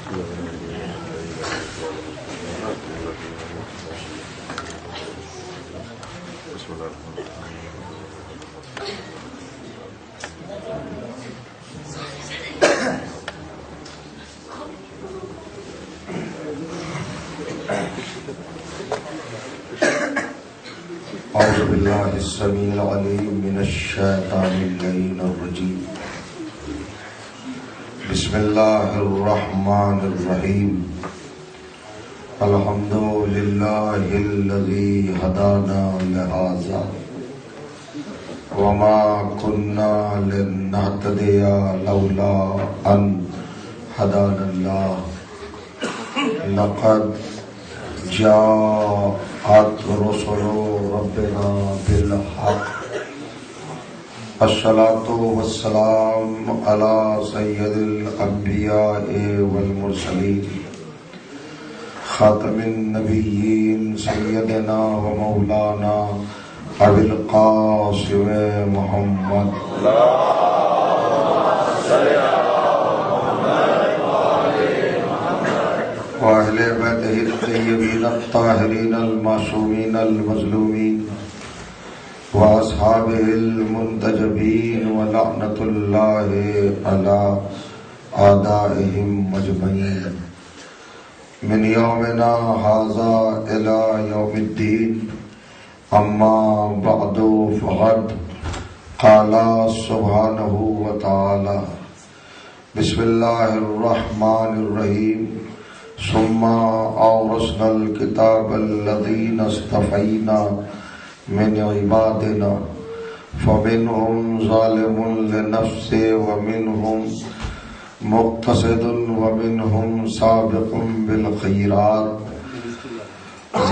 أعوذ بالله السميع العليم من الشيطان اللعين الرجيم بسم الله الرحمن الرحيم الحمد لله الذي هدانا لهذا وما كنا لنهتدي لولا أن هدانا الله لقد جاءت رسل ربنا بالحق الصلاة والسلام على سيد الأنبياء والمرسلين خاتم النبيين سيدنا ومولانا أبي القاسم محمد وأهل بيته الطيبين الطاهرين المعصومين المظلومين وأصحابه المنتجبين ولعنة الله على أعدائهم أجمعين من يومنا هذا إلى يوم الدين أما بعد فقد قال سبحانه وتعالى بسم الله الرحمن الرحيم ثم أورثنا الكتاب الذين اصطفينا من عبادنا فمنهم ظالم لنفسه ومنهم مقتصد ومنهم سابق بالخيرات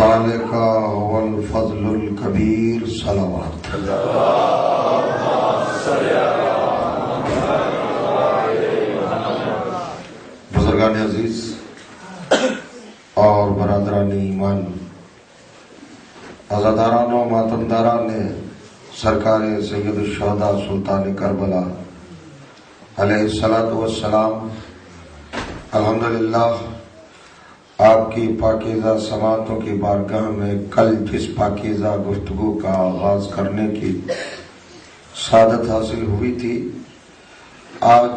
ذلك هو الفضل الكبير صلوات بزرگان عزیز اور برادران ایمان، عزاداران و ماتمداران سرکار سید الشہداء سلطان کربلا علیہ الصلاۃ والسلام، الحمدللہ آپ کی پاکیزہ سماعتوں کی بارگاہ میں کل جس پاکیزہ گفتگو کا آغاز کرنے کی سعادت حاصل ہوئی تھی، آج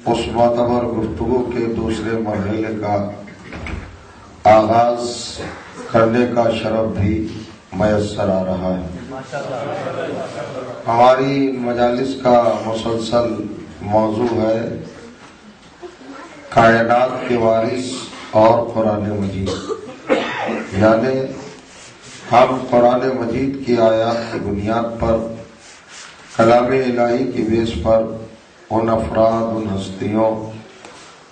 اس معتبر گفتگو کے دوسرے مرحلے کا آغاز کرنے کا شرف بھی میسر آ رہا ہے۔ ہماری مجالس کا مسلسل موضوع ہے کائنات کے وارث اور قرآن مجید، یعنی ہم قرآن مجید کی آیات کی بنیاد پر کلام الہی کی بیس پر ان افراد، ان ہستیوں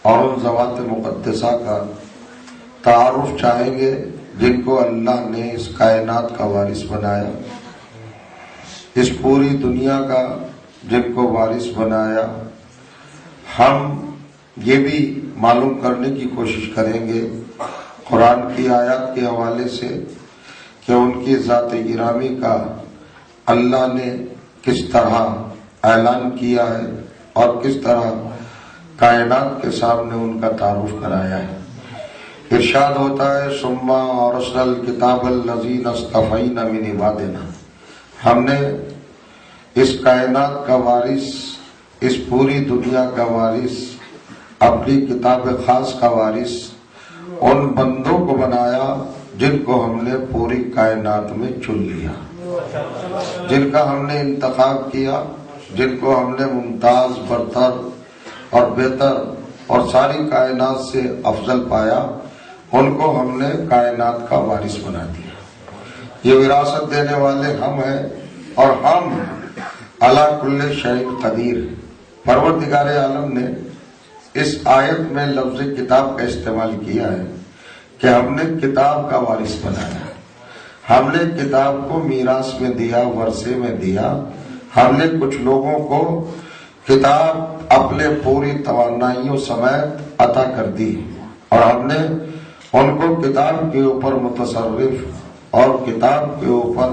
اور ان ذوات مقدسہ کا تعارف چاہیں گے جن کو اللہ نے اس کائنات کا وارث بنایا، اس پوری دنیا کا جن کو وارث بنایا۔ ہم یہ بھی معلوم کرنے کی کوشش کریں گے قرآن کی آیات کے حوالے سے کہ ان کی ذات گرامی کا اللہ نے کس طرح اعلان کیا ہے اور کس طرح کائنات کے سامنے ان کا تعارف کرایا ہے۔ ارشاد ہوتا ہے ثم اورثنا الکتاب الذین اصطفینا من عبادنا، ہم نے اس کائنات کا وارث، اس پوری دنیا کا وارث، اپنی کتاب خاص کا وارث ان بندوں کو بنایا جن کو ہم نے پوری کائنات میں چن لیا، جن کا ہم نے انتخاب کیا، جن کو ہم نے ممتاز، برتر اور بہتر اور ساری کائنات سے افضل پایا، ان کو ہم نے کائنات کا وارث بنا دیا۔ یہ وراثت دینے والے ہم ہیں اور ہم علی کل شیء قدیر۔ پروردگار عالم نے اس آیت میں لفظ کتاب کا استعمال کیا ہے کہ ہم نے کتاب کا وارث بنایا، ہم نے کتاب کو میراث میں دیا، ورثے میں دیا، ہم نے کچھ لوگوں کو کتاب اپنے پوری توانائیوں سمیت عطا کر دی اور ہم نے ان کو کتاب کے اوپر متصرف اور کتاب کے اوپر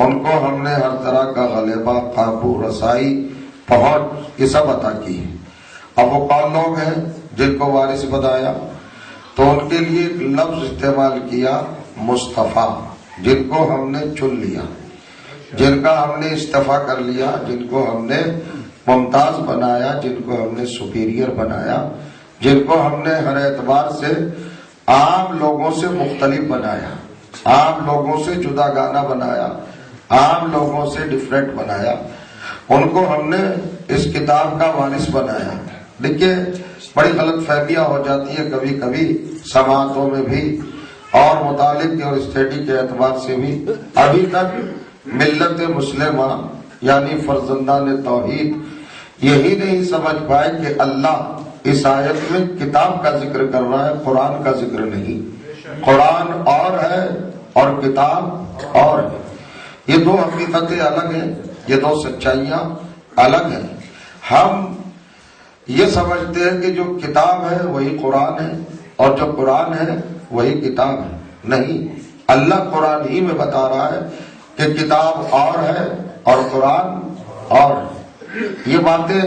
ان کو ہم نے ہر طرح کا غلبہ، قابو، رسائی، پہنچ یہ سب عطا کی۔ اب وہ کون لوگ ہیں جن کو وارث بنایا، تو ان کے لیے ایک لفظ استعمال کیا مصطفیٰ، جن کو ہم نے چن لیا، جن کا ہم نے استفا کر لیا، جن کو ہم نے ممتاز بنایا، جن کو ہم نے سپیریئر بنایا، جن کو ہم نے ہر اعتبار سے عام لوگوں سے مختلف بنایا، عام لوگوں سے جدا گانا بنایا، عام لوگوں سے ڈفرینٹ بنایا، ان کو ہم نے اس کتاب کا وارث بنایا۔ دیکھیے بڑی غلط فہمیاں ہو جاتی ہیں کبھی کبھی سماعتوں میں بھی اور مطالعے کے اور اسٹڈی کے اعتبار سے بھی۔ ابھی تک ملت مسلمہ یعنی فرزندان توحید یہی نہیں سمجھ پائے کہ اللہ اس آیت میں کتاب کا ذکر کر رہا ہے، قرآن کا ذکر نہیں۔ قرآن اور ہے اور کتاب اور ہے، یہ دو حقیقتیں الگ ہیں، یہ دو سچائیاں الگ ہیں۔ ہم یہ سمجھتے ہیں کہ جو کتاب ہے وہی قرآن ہے اور جو قرآن ہے وہی کتاب ہے، نہیں۔ اللہ قرآن ہی میں بتا رہا ہے کہ کتاب اور ہے اور قرآن اور ہے۔ یہ باتیں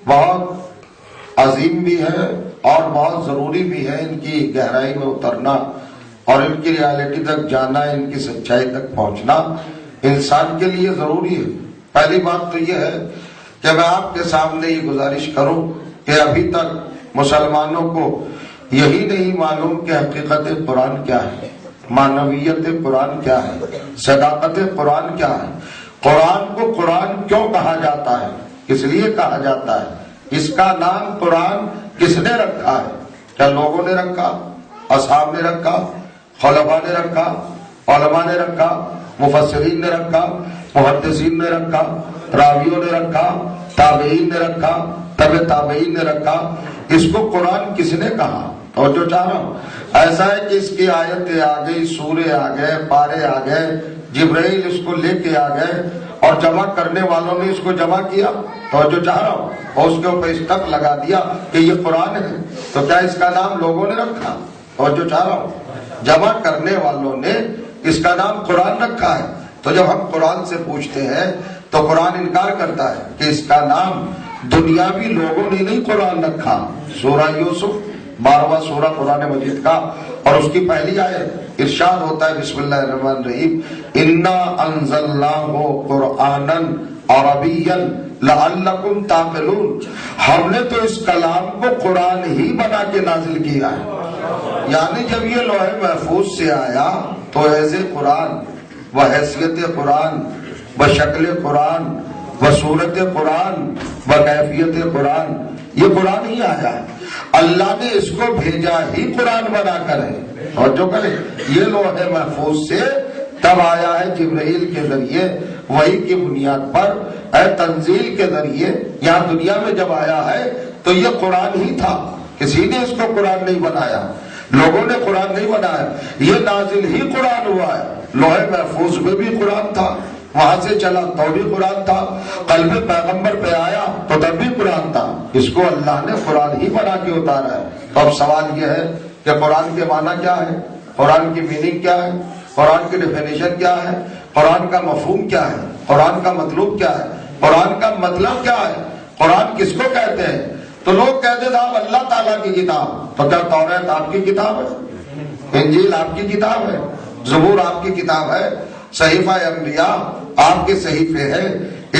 بہت عظیم بھی ہے اور بہت ضروری بھی ہے، ان کی گہرائی میں اترنا اور ان کی ریالٹی تک جانا، ان کی سچائی تک پہنچنا انسان کے لیے ضروری ہے۔ پہلی بات تو یہ ہے کہ میں آپ کے سامنے یہ گزارش کروں کہ ابھی تک مسلمانوں کو یہی نہیں معلوم کہ حقیقت قرآن کیا ہے، معنویت قرآن کیا ہے، صداقت قرآن کیا ہے، قرآن کو قرآن کیوں کہا جاتا ہے، کس لیے کہا جاتا ہے، اس کا نام قرآن کس نے رکھا ہے؟ کیا لوگوں نے رکھا، اصحاب نے رکھا، خلفاء نے رکھا، علماء نے رکھا، مفسرین نے رکھا، محدثین نے رکھا، راویوں نے رکھا، تابعین نے رکھا، تبع تابعین نے رکھا؟ اس کو قرآن کس نے کہا؟ اور جو چاہ رہا ہوں ایسا ہے کہ اس کی آیتیں آ گئی، سورے آ گئے، پارے آ گئے، جبرائیل اس کو لے کے آ گئے اور جمع کرنے والوں نے اس کو جمع کیا، اور جو چاہ رہا ہوں اور اس کے اوپر اسٹک لگا دیا کہ یہ قرآن ہے، تو کیا اس کا نام لوگوں نے رکھا؟ اور جو چاہ رہا ہوں جمع کرنے والوں نے اس کا نام قرآن رکھا ہے۔ تو جب ہم قرآن سے پوچھتے ہیں تو قرآن انکار کرتا ہے کہ اس کا نام دنیاوی لوگوں نے نہیں قرآن رکھا۔ سورہ یوسف 12واں سورہ قرآن مجید کا اور اس کی پہلی آیت ارشاد ہوتا ہے بسم اللہ الرحمن الرحیم انا انزلناہ قرآنا عربیا لعلکم تعقلون، ہم نے تو اس کلام کو قرآن ہی بنا کے نازل کیا ہے۔ یعنی جب یہ لوح محفوظ سے آیا تو ایز قرآن بحیثیت قرآن، بشکل قرآن، بصورت قرآن، بکیفیت قرآن، یہ قرآن ہی آیا ہے۔ اللہ نے اس کو بھیجا ہی قرآن بنا کر ہے، اور جو کرے یہ لوح محفوظ سے تب آیا ہے جبرائیل کے ذریعے، وحی کی بنیاد پر تنزیل کے ذریعے یہاں دنیا میں جب آیا ہے تو یہ قرآن ہی تھا، کسی نے اس کو قرآن نہیں بنایا، لوگوں نے قرآن نہیں بنایا، یہ نازل ہی قرآن ہوا ہے۔ لوح محفوظ میں بھی قرآن تھا، وہاں سے چلا تو بھی قرآن تھا، قلب پیغمبر پہ آیا تو تب بھی قرآن تھا، اس کو اللہ نے قرآن ہی بنا کے اتارا ہے۔ تو اب سوال یہ ہے کہ قرآن کے معنی کیا ہے، قرآن کی میننگ کیا ہے، قرآن کی ڈیفینیشن کیا ہے، قرآن کا مفہوم کیا ہے، قرآن کا مطلوب کیا ہے، قرآن کا مطلب کیا ہے، قرآن کس کو کہتے ہیں؟ تو لوگ کہتے صاحب اللہ تعالیٰ کی کتاب، تو کیا توریت آپ کی کتاب ہے، انجیل آپ کی کتاب ہے، زبور آپ کی کتاب ہے، صحیفہ انبیاء آپ کے صحیفے ہیں،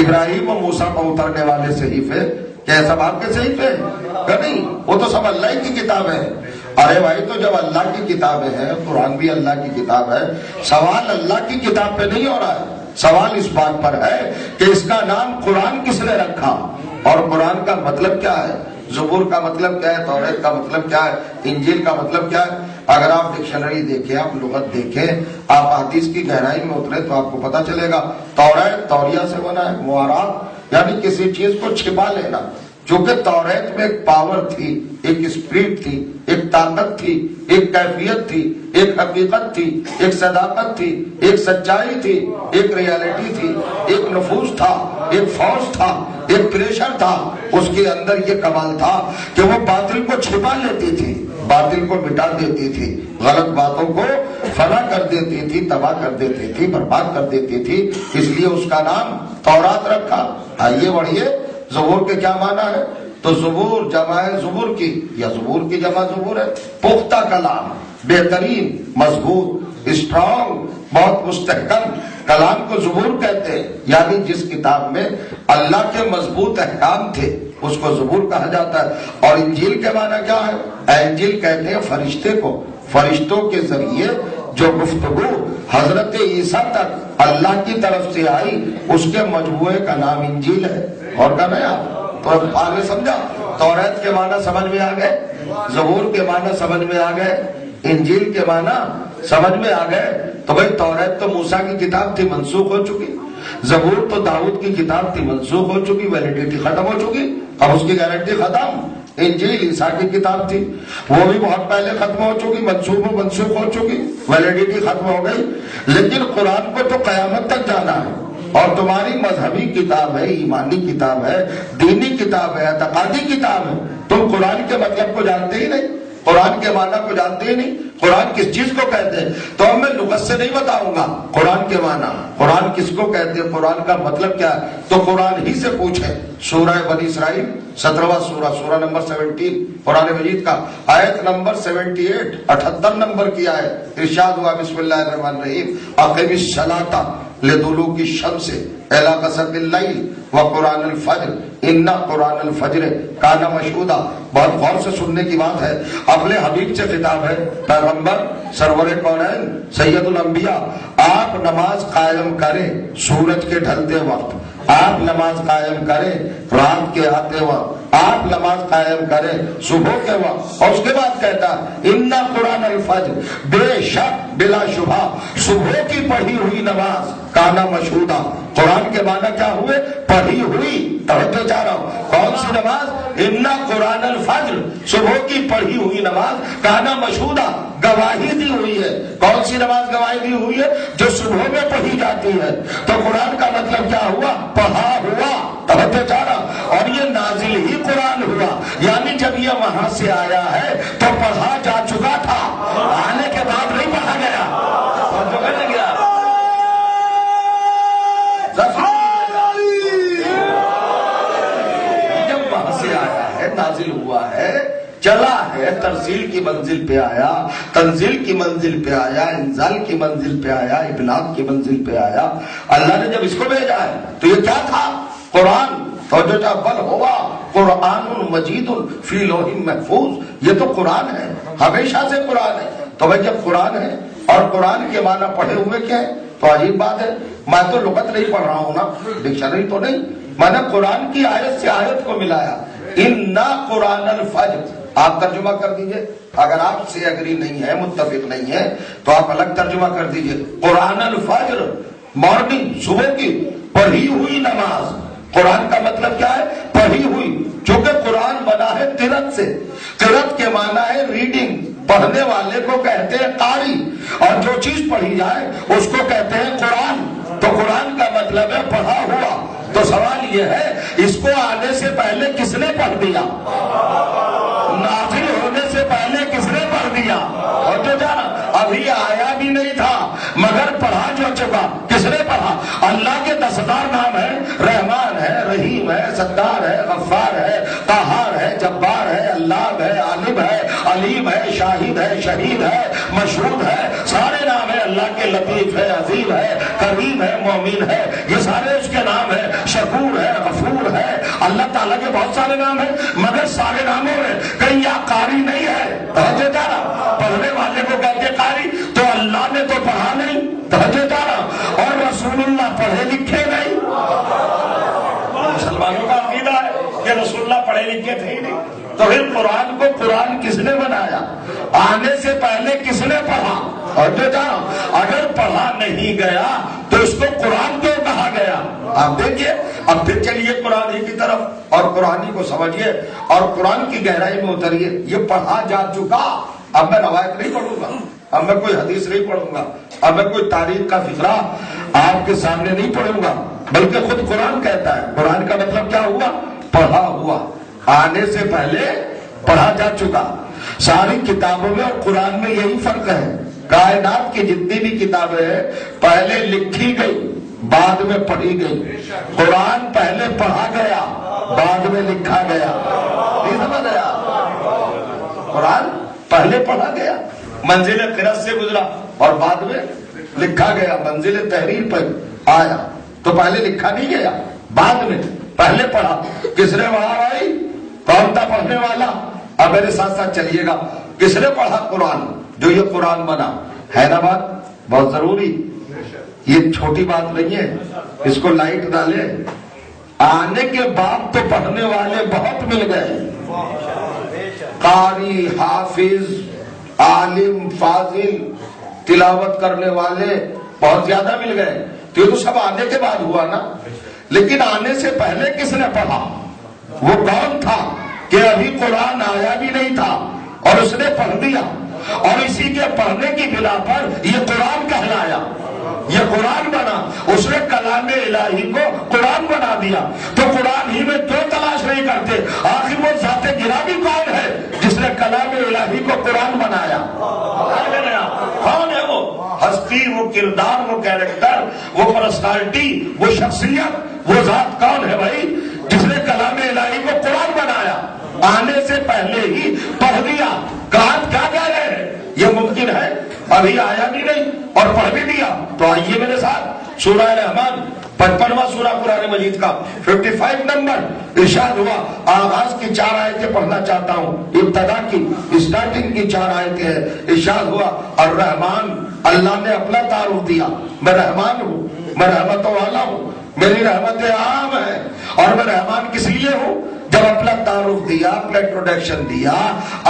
ابراہیم و موسیٰ پر اترنے والے صحیفے کیا سب آپ کے صحیفے ہیں؟ نہیں، وہ تو سب اللہ کی کتاب ہے۔ ارے بھائی تو جب اللہ کی کتابیں ہیں، قرآن بھی اللہ کی کتاب ہے، سوال اللہ کی کتاب پہ نہیں ہو رہا ہے، سوال اس بات پر ہے کہ اس کا نام قرآن کس نے رکھا اور قرآن کا مطلب کیا ہے، زبور کا مطلب کیا ہے، توریت کا مطلب کیا ہے، انجیل کا مطلب کیا ہے۔ اگر آپ ڈکشنری دیکھیں، آپ لغت دیکھیں، آپ حدیث کی گہرائی میں اترے تو آپ کو پتا چلے گا توریت توریہ سے بنا ہے، موارات یعنی کسی چیز کو چھپا لینا۔ چونکہ توریت میں ایک پاور تھی، ایک اسپرٹ تھی، ایک طاقت تھی، ایک کیفیت تھی، ایک حقیقت تھی، ایک صداقت تھی، ایک سچائی تھی، ایک ریالٹی تھی، ایک نفوذ تھا، ایک فورس تھا، ایک پریشر تھا۔ اس کے اندر یہ کمال تھا کہ وہ باطل کو چھپا لیتی تھی، باطل کو مٹا دیتی تھی، غلط باتوں کو فنا کر دیتی تھی، تباہ کر دیتی تھی، برباد کر دیتی تھی، اس لیے اس کا نام تورات رکھا۔ آئیے بڑھیے، زبور کے کیا معنی ہے؟ تو زبور جمع ہے زبور کی، یا زبور کی جمع زبور ہے، پختہ کلام، بہترین، مضبوط، اسٹرانگ، بہت مستحکم کلام کو زبور کہتے ہیں، یعنی جس کتاب میں اللہ کے مضبوط احکام تھے اس کو زبور کہا جاتا ہے۔ اور انجیل کے معنی کیا ہے؟ انجیل کہتے ہیں فرشتے کو، فرشتوں کے ذریعے جو گفتگو حضرت عیسیٰ تک اللہ کی طرف سے آئی اس کے مجموعے کا نام انجیل ہے۔ اور کہنا ہے آپ تو آگے سمجھا، توریت کے معنی سمجھ میں آ گئے، زبور کے معنی سمجھ میں آ گئے، انجیل کے معنی سمجھ میں آ گئے۔ تو بھائی توریت تو موسیٰ کی کتاب تھی، منسوخ ہو چکی، زبور تو داؤد کی کتاب تھی، منسوخ ہو چکی، ویلیڈیٹی ختم ہو چکی، اب اس کی گارنٹی ختم۔ انجیل عیسیٰ کی کتاب تھی، وہ بھی بہت پہلے ختم ہو چکی، منسوخ ہو چکی، ویلیڈیٹی ختم ہو گئی۔ لیکن قرآن کو تو قیامت تک جانا ہے، اور تمہاری مذہبی کتاب ہے، ایمانی کتاب ہے، دینی کتاب ہے، اعتقادی کتاب ہے، تم قرآن کے مطلب کو جانتے ہی نہیں، قرآن کے معنی کو جانتے ہی نہیں۔ قرآن کس چیز کو کہتے ہیں تو میں لغت سے نہیں بتاؤں گا قرآن کے معنی، قرآن کس کو کہتے ہیں، قرآن کا مطلب کیا ہے، تو قرآن ہی سے پوچھیں۔ سورہ بنی اسرائیل 17واں سورہ نمبر 17 قرآن مجید کا، آیت نمبر 78 78 نمبر کی آیت، ارشاد ہوا بسم اللہ الرحمن الرحیم اقم الصلاۃ لدلوک الشمس الی غسق اللیل وقرآن الفجر ان قرآن الفجر کان مشہودا۔ بہت غور سے سننے کی بات ہے، اپنے حبیب سے خطاب ہے، پیغمبر سرور کونین سید الانبیاء، آپ نماز قائم کریں سورج کے ڈھلتے وقت، آپ نماز قائم کریں رات کے آتے وقت، آپ نماز قائم کریں صبح کے وقت۔ اور اس کے بعد کہتا ان قرآن الفجر، بے شک بلا شبہ صبح کی پڑھی ہوئی نماز کانا مشہودا۔ قرآن کے معنی کیا ہوئے؟ پڑھی ہوئی، توجہ چاہ رہا ہوں، کون سی نماز؟ ان قرآن الفجر، صبح کی پڑھی ہوئی نماز کانا مشہودا، گواہی دی ہوئی ہے۔ کون سی نماز گواہی دی ہوئی ہے؟ جو صبح میں پڑھی جاتی ہے۔ تو قرآن کا مطلب کیا ہوا؟ پڑھا ہوا، توجہ چاہ رہا، اور یہ نازل ہی قرآن ہوا، یعنی جب یہ وہاں سے آیا ہے تو پڑھا جا چکا تھا، آنے کے بعد نہیں پڑھا گیا۔ جب وہاں سے آیا ہے، نازل ہوا ہے، چلا ہے، ترسیل کی منزل پہ آیا، تنزیل کی منزل پہ آیا، انزال کی منزل پہ آیا، ابلاغ کی منزل پہ آیا، اللہ نے جب اس کو بھیجا ہے تو یہ کیا تھا؟ قرآن۔ توجہ، بل ہوا قرآن مجید فی لوح محفوظ، یہ تو قرآن ہے، ہمیشہ سے قرآن ہے۔ تو بھائی جب قرآن ہے اور قرآن کے معنی پڑھے ہوئے کیا ہے تو عجیب بات ہے، میں تو لغت نہیں پڑھ رہا ہوں نا، ڈکشنری تو نہیں، میں نے قرآن کی آیت سے آیت کو ملایا۔ انا قرآن الفجر، آپ ترجمہ کر دیجئے، اگر آپ سے اگری نہیں ہے، متفق نہیں ہے تو آپ الگ ترجمہ کر دیجئے۔ قرآن الفجر، مارننگ، صبح کی پڑھی ہوئی نماز۔ قرآن کا مطلب کیا ہے؟ پڑھی ہوئی، چونکہ قرآن بنا ہے قرأت سے، قرأت کے معنی ہے ریڈنگ، پڑھنے والے کو کہتے ہیں قاری، اور جو چیز پڑھی جائے اس کو کہتے ہیں قرآن۔ تو قرآن کا مطلب ہے پڑھا ہوا۔ تو سوال یہ ہے اس کو آنے سے پہلے کس نے پڑھ دیا؟ نازل ہونے سے پہلے کس نے پڑھ دیا؟ اور جو جانا ابھی آیا بھی نہیں تھا مگر پڑھا جو چکا، کس نے پڑھا؟ اللہ کے 10,000 نام ہے، رحمان ہے، رحیم ہے، ستار ہے، غفار ہے، قہار ہے، جبار ہے، اللہ ہے، عالم ہے، علیم ہے، شاہد ہے، شہید ہے، مشہود ہے، سارے نام ہے اللہ کے، لطیف ہے، عظیم ہے، کریم ہے، مومن ہے، یہ سارے اس کے نام ہے، شکور ہے، غفور ہے، اللہ تعالیٰ کے بہت سارے نام ہیں، مگر سارے ناموں میں کہیں یا قاری نہیں ہے، توجہ دارا، پڑھنے والے کو کہتے قاری، تو اللہ نے تو پڑھا نہیں، توجہ دارا، اور رسول اللہ پڑھے لکھے نہیں۔ مسلمانوں کا عقیدہ ہے کہ رسول اللہ پڑھے لکھے تھے ہی نہیں، تو پھر قرآن کو قرآن کس نے بنایا؟ آنے سے پہلے کس نے پڑھا؟ اور جو جانا اگر پڑھا نہیں گیا تو اس کو قرآن کیوں کہا گیا؟ آپ دیکھیے، اب پھر چلیے قرآن ہی کی طرف اور قرآن ہی کو سمجھیے اور قرآن کی گہرائی میں اتریے۔ یہ پڑھا جا چکا، اب میں روایت نہیں پڑھوں گا، اب میں کوئی حدیث نہیں پڑھوں گا، اب میں کوئی تاریخ کا فقرہ آپ کے سامنے نہیں پڑھوں گا، بلکہ خود قرآن کہتا ہے۔ قرآن کا مطلب کیا ہوا؟ پڑھا ہوا، آنے سے پہلے پڑھا جا چکا۔ ساری کتابوں میں اور قرآن میں یہی فرق ہے، کائنات کی جتنی بھی کتابیں ہیں پہلے لکھی گئی بعد میں پڑھی گئی، قرآن پہلے پڑھا گیا بعد میں لکھا گیا. نہیں سمجھ آیا؟ قرآن پہلے پڑھا گیا، منزل قرأت سے گزرا اور بعد میں لکھا گیا، منزل تحریر پر آیا. تو پہلے لکھا نہیں گیا، بعد میں پہلے پڑھا. کس نے وہاں آئی؟ کون تھا پڑھنے والا؟ اب میرے ساتھ ساتھ چلیے گا. کس نے پڑھا قرآن؟ جو یہ قرآن بنا ہے نا. بات بہت ضروری، یہ چھوٹی بات نہیں ہے. اس کو لائٹ ڈالے. آنے کے بعد تو پڑھنے والے بہت مل گئے، قاری، حافظ، عالم، فاضل، تلاوت کرنے والے بہت زیادہ مل گئے. تو یہ تو سب آنے کے بعد ہوا نا. لیکن آنے سے پہلے کس نے پڑھا؟ وہ کون تھا کہ ابھی قرآن آیا بھی نہیں تھا اور اس نے پڑھ دیا، اور اسی کے پڑھنے کی بنا پر یہ قرآن کہلایا، یہ قرآن بنا. اس نے کلام الہی کو قرآن بنا دیا. تو قرآن ہی میں کیوں تلاش نہیں کرتے آخر وہ ذات گرامی کون ہے جس نے کلام الہی کو قرآن بنایا؟ کون ہے وہ ہستی، وہ کردار، وہ کیریکٹر، وہ پرسنالٹی، وہ شخصیت، وہ ذات کون ہے بھائی جس نے کلام الہی کو قرآن بنایا؟ آنے سے پہلے ہی پڑھ دیا. کہاں کیا کہہ رہے ہیں؟ یہ ممکن ہے؟ ابھی آیا بھی نہیں اور پڑھ بھی دیا. تو آئیے میرے ساتھ سورہ رحمان 55واں سورہ قرآن مجید کا 55 نمبر ارشاد ہوا. آغاز کی 4 آیتیں پڑھنا چاہتا ہوں. ابتدا کی اسٹارٹنگ کی 4 آیتیں ہیں. ارشاد ہوا الرحمن، اللہ نے اپنا تعارف دیا. میں رحمان ہوں، میں رحمتوں والا ہوں، میری رحمتیں عام ہیں. اور میں رحمان کس لیے ہوں؟ جب اپنا تعارف دیا، اپنا انٹروڈکشن دیا،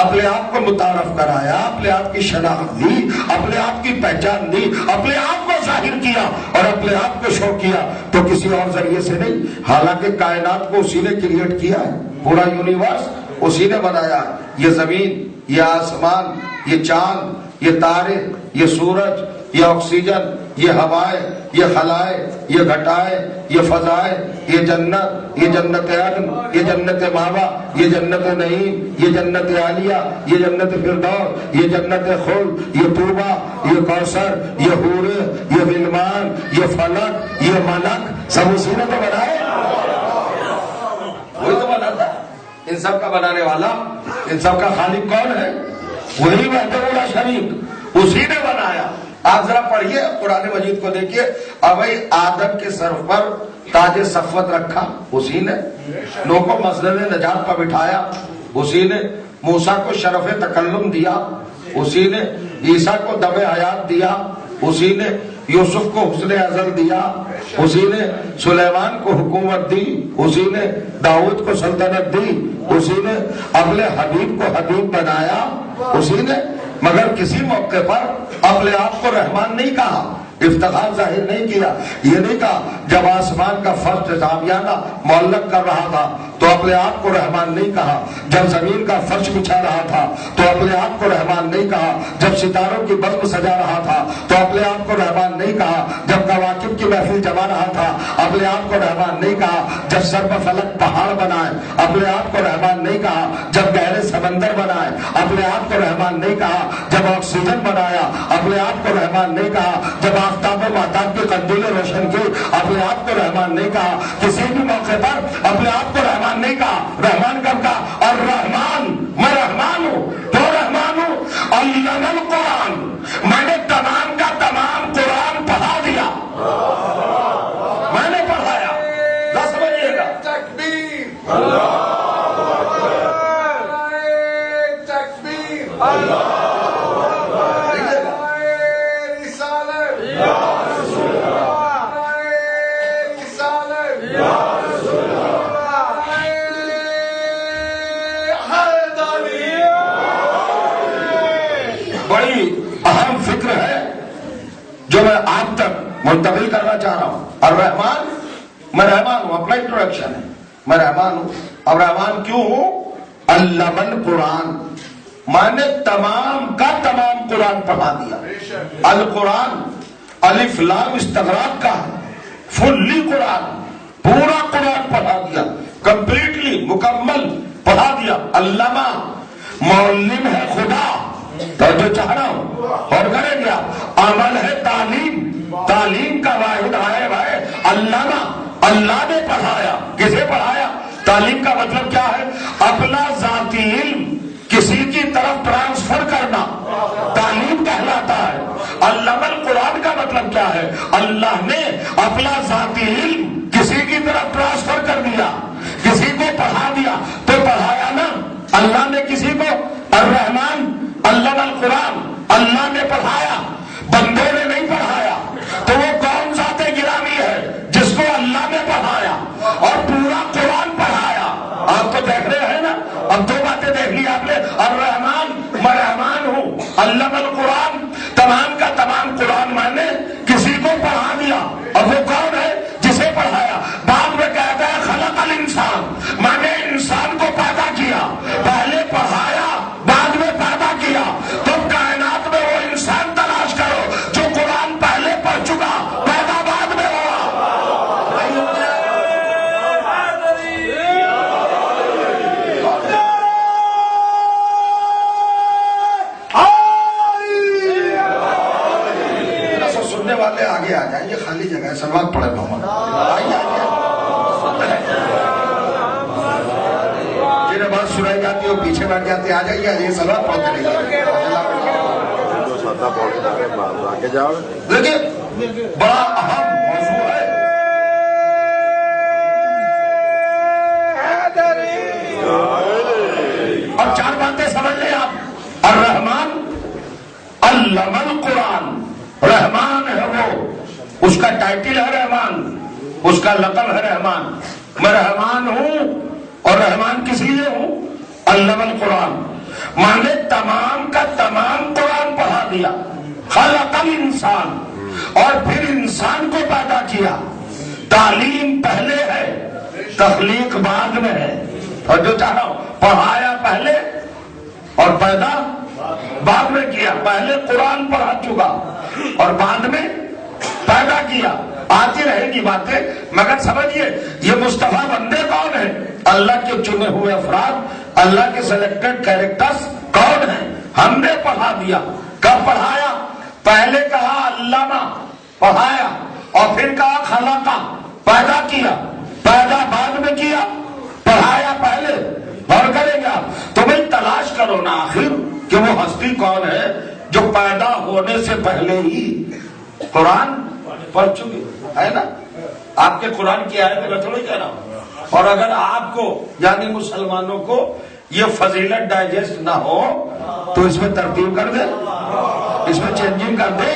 اپنے آپ کو متعارف کرایا، اپنے آپ کی شناخت دی، اپنے آپ کی پہچان دی، اپنے آپ کو ظاہر کیا اور اپنے آپ کو شو کیا، تو کسی اور ذریعے سے نہیں. حالانکہ کائنات کو اسی نے کریٹ کیا ہے، پورا یونیورس اسی نے بنایا. یہ زمین، یہ آسمان، یہ چاند، یہ تارے، یہ سورج، یہ آکسیجن، یہ ہوائیں، یہ خلائیں، یہ گھٹائیں، یہ فضائیں، یہ جنت، یہ جنت عدن، یہ جنت ماوا، یہ جنت نعیم، یہ جنت عالیہ، یہ جنت فردوس، یہ جنت خلد، یہ طوبہ، یہ کوثر، یہ حوریں، یہ غلمان، یہ فلک، یہ ملک، سب اسی نے تو بنائے. وہی تو بنا تھا. ان سب کا بنانے والا، ان سب کا خالق کون ہے؟ وہی وحدہ لا شریک، اسی نے بنایا. آپ ذرا پڑھیے قرآن مجید کو دیکھیے. ابھی آدم کے سر پر تاج صفوت رکھا اسی نے، نوح کو مسجد نجات پر بٹھایا اسی نے، موسیٰ کو شرف تکلم دیا اسی نے، عیسیٰ کو دم حیات دیا اسی نے، یوسف کو حسن ازل دیا اسی نے، سلیمان کو حکومت دی اسی نے، داؤد کو سلطنت دی اسی نے، اگلے حبیب کو حبیب بنایا اسی نے. مگر کسی موقع پر اپنے آپ کو رحمان نہیں کہا، افتخار ظاہر نہیں کیا. یہ نہیں کہا جب آسمان کا فرش زاویانہ معلق کر رہا تھا تو اپنے آپ کو رحمان نہیں کہا، جب زمین کا فرش بچھا رہا تھا تو اپنے آپ کو رحمان نہیں کہا، جب ستاروں کی بزم سجا رہا تھا تو اپنے آپ کو رحمان نہیں کہا، جب کواکب کی محفل جما رہا تھا اپنے آپ کو رحمان نہیں کہا، جب سر پر فلک پہاڑ بنائے اپنے آپ کو رحمان نہیں کہا، جب گہرے سمندر بنائے اپنے آپ کو رحمان نہیں کہا، جب آکسیجن بنایا اپنے آپ کو رحمان نہیں کہا، جب آفتاب و مہتاب کی قندیلیں روشن کی اپنے آپ کو رحمان نہیں کہا. کسی بھی موقع پر اپنے آپ کو رحمان نہیں کہا. رحمان کب کہا؟ اور رحمان، میں رحمان ہوں. تو رحمان ہوں. علم القرآن، میں نے تمام کا تمام قرآن پڑھا دیا، میں نے پڑھایا. ذرا سمجھیے گا. تکبیر تکبیر اللہ. بڑی اہم فکر ہے جو میں آپ تک منتقل کرنا چاہ رہا ہوں. الرحمن، میں رحمان ہوں. اپنا انٹروڈکشن ہے، میں رحمان ہوں. اب رحمان کیوں ہوں؟ علم القرآن، میں نے تمام کا تمام قرآن پڑھا دیا. القرآن الف لام استغراق کا ہے، فلی قرآن، پورا قرآن پڑھا دیا، کمپلیٹلی مکمل پڑھا دیا. علامہ معلم ہے خدا، توجہ چاہ رہا ہوں اور کریں گے. عمل ہے تعلیم، تعلیم کا واحد ہے بھائی علامہ. اللہ نے پڑھایا. کسے پڑھایا؟ تعلیم کا مطلب کیا ہے؟ اپنا ذاتی علم کسی کی طرف ٹرانسفر کرنا تعلیم کہلاتا ہے۔ علم القرآن کا مطلب کیا ہے؟ اللہ نے اپنا ذاتی علم کسی کی طرف ٹرانسفر کر دیا، کسی کو پڑھا دیا تو پڑھایا نا۔ اللہ نے کسی کو الرحمن علم القرآن، اللہ نے پڑھایا، بندوں نے نہیں پڑھایا۔ تو وہ کون ذات گرامی ہے جس کو اللہ نے پڑھایا اور پورا قرآن پڑھایا؟ آپ تو دیکھ رہے ہیں نا، اب دو باتیں دیکھ لی آپ نے، الرحمن میں رحمان ہوں، علم القرآن تمام کا تمام قرآن میں نے کسی کو پڑھا دیا، اور وہ کون ہے؟ جسے پڑھایا۔ بعد میں کہتا ہے خلق الانسان، میں نے انسان کو پیدا کیا، پہلے پڑھایا بعد میں پیدا کیا۔ تم کائنات میں وہ انسان تلاش کرو جو قرآن پہلے پڑھ چکا، پیدا بعد میں ہوا۔ سننے والے آگے آ جائیں، یہ خالی جگہ ہے، سلوات پڑھے محمد۔ جنہیں بات سنائی جاتی ہے وہ پیچھے بیٹھ جاتے، آ جائیے، آجائیے، سلوات پڑھتے رہیے۔ دیکھیے بڑا اہم موضوع ہے، اور چار باتیں سمجھ لیں آپ۔ الرحمن علم القرآن، رحمان ہے وہ، اس کا ٹائٹل ہے رحمان، اس کا لقب ہے رحمان۔ میں رحمان ہوں، اور رحمان کس لیے ہوں؟ علم القرآن، میں نے تمام کا تمام قرآن پڑھا دیا۔ خلق الانسان، اور پھر انسان کو پیدا کیا۔ تعلیم پہلے ہے، تخلیق بعد میں ہے۔ اور جو چاہ رہا ہوں، پڑھایا پہلے اور پیدا بعد میں کیا۔ پہلے قرآن پڑھا چکا اور بعد میں پیدا کیا۔ آتی رہے گی باتیں، مگر سمجھیے یہ مصطفیٰ بندے کون ہیں؟ اللہ کے چنے ہوئے افراد، اللہ کے سلیکٹڈ کیریکٹرز کون ہیں؟ ہم نے پڑھا دیا۔ کب پڑھایا؟ پہلے کہا علامہ، پڑھایا، اور پھر کہا خلقہ، پیدا کیا۔ پیدا بعد میں کیا، پڑھایا پہلے۔ غور کریں گے آپ تو بھائی تلاش کرو نا آخر کہ وہ ہستی کون ہے جو پیدا ہونے سے پہلے ہی قرآن پڑھ چکی ہے نا۔ آپ کے قرآن کی آیت میں تھوڑی کہہ رہا ہوں۔ اور اگر آپ کو یعنی مسلمانوں کو یہ فضیلت ڈائجسٹ نہ ہو تو اس میں ترتیب کر دے، اس میں چینجنگ کر دے،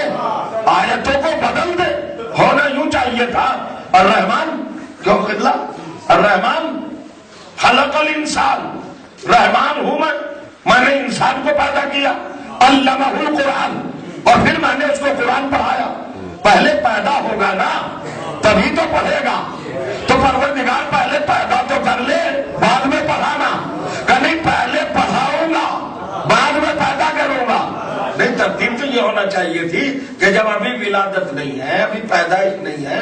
آیتوں کو بدل دے۔ ہونا یوں چاہیے تھا الرحمن، کیوں قبلہ؟ الرحمن خلق الانسان، رحمان ہوں میں نے انسان کو پیدا کیا۔ علمہ القرآن، اور پھر میں نے اس کو قرآن پڑھایا۔ پہلے پیدا ہوگا نا تبھی تو پڑھے گا۔ تو پروردگار پہلے پیدا تو کر لے بعد میں پڑھانا، کہ نہیں پہلے پڑھاؤں گا بعد میں پیدا کروں گا۔ نہیں، ترتیب تو یہ ہونا چاہیے تھی کہ جب ابھی ولادت نہیں ہے، ابھی پیدائش نہیں ہے،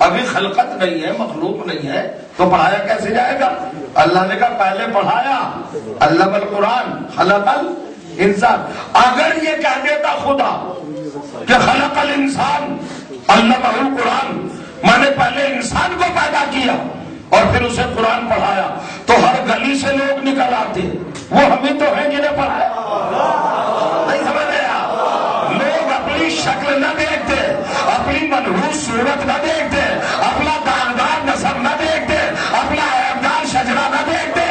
ابھی خلقت نہیں ہے، مخلوق نہیں ہے، تو پڑھایا کیسے جائے گا؟ اللہ نے کہا پہلے پڑھایا، علم القرآن خلق الانسان۔ اگر یہ کہہ دیتا خدا کہ خلق الانسان علمہ القرآن، میں نے پہلے انسان کو پیدا کیا اور پھر اسے قرآن پڑھایا، تو ہر گلی سے لوگ نکل آتے، وہ ہمیں تو ہیں جنہیں پڑھایا۔ نہیں سمجھ رہے آپ؟ لوگ اپنی شکل نہ دیکھتے، اپنی منحوس صورت نہ دیکھتے، اپنا داغدار نسب نہ دیکھتے، اپنا عیبدار شجرہ نہ دیکھتے،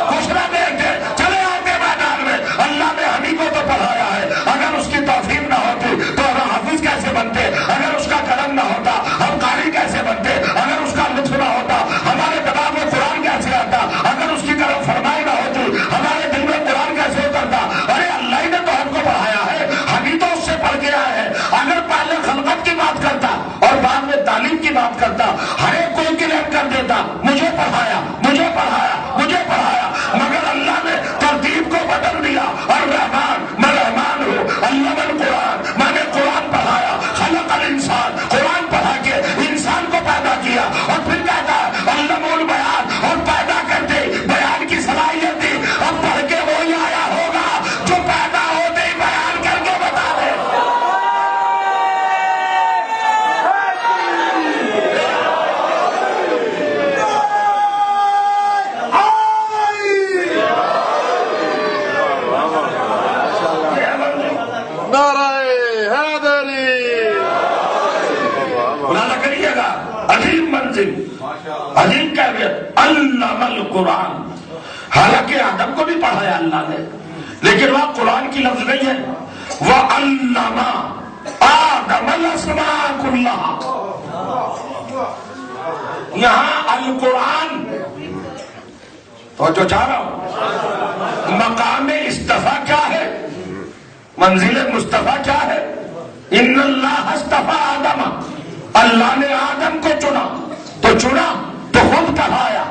کچھ نہ دیکھتے، چلے آتے میدان میں۔ اللہ نے ہمیں کو تو پڑھایا ہے، اگر اس کی توفیق نہ ہوتی تو ہم حافظ کیسے بنتے؟ اگر اس کا کرم نہ ہوتا ہم قاری کیسے بنتے؟ اگر اس کا لطف نہ ہوتا ہمارے دماغ میں قرآن کیسے آتا؟ اگر اس کی کرم فرمائی نہ ہوتی ہمارے دل میں قرآن کیسے اترتا؟ ارے اللہ نے تو ہم کو پڑھایا ہے، ہمیں تو اس سے پڑھ کے آئے ہیں۔ اگر پہلے خلقت کی بات کرتا اور بعد میں تعلیم کی بات کرتا، منزل، عظیم کیفیت، علم القرآن. حالانکہ آدم کو بھی پڑھایا اللہ نے، لیکن وہاں قرآن کی لفظ نہیں ہے. وَعَلَّمَ آدَمَ الْأَسْمَاءَ كُلَّهَا. یہاں القرآن تو جو چاہ رہا ہوں مقام استفا کیا ہے، منزل مصطفیٰ کیا ہے. ان اللہ اصطفیٰ آدم، اللہ نے آدم کو چنا تو خود پڑھایا.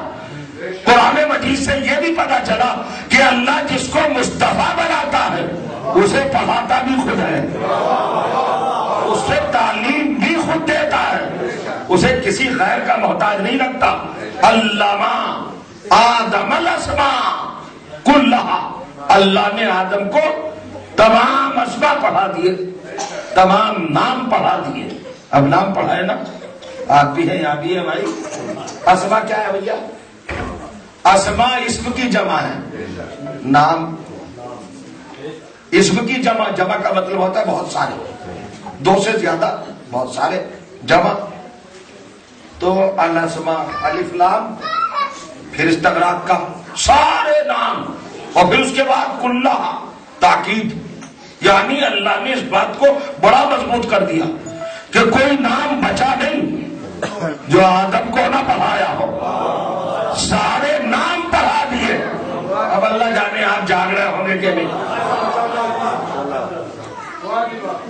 قرآن مجید سے یہ بھی پتا چلا کہ اللہ جس کو مصطفیٰ بناتا ہے اسے پڑھاتا بھی خود ہے، اسے تعلیم بھی خود دیتا ہے، اسے کسی غیر کا محتاج نہیں رکھتا. علامہ آدم الاسماء کلھا، اللہ نے آدم کو تمام اسماء پڑھا دیے، تمام نام پڑھا دیے. اب نام پڑھائے نا، آپ بھی ہیں یہاں بھی ہے بھائی. اسماء کیا ہے بھیا؟ اسماء اسم کی جمع ہے، نام اسم کی جمع کا مطلب ہوتا ہے بہت سارے، دو سے زیادہ، بہت سارے جمع. تو الاسماء الف لام، پھر استغراق کا سارے نام، اور پھر اس کے بعد کلھا تاکید. یعنی اللہ نے اس بات کو بڑا مضبوط کر دیا کہ کوئی نام بچا نہیں جو آدم کو نہ پڑھایا ہو، سارے نام پڑھا دیے. اب اللہ جانے آپ جاگ رہے ہوں گے کہ نہیں.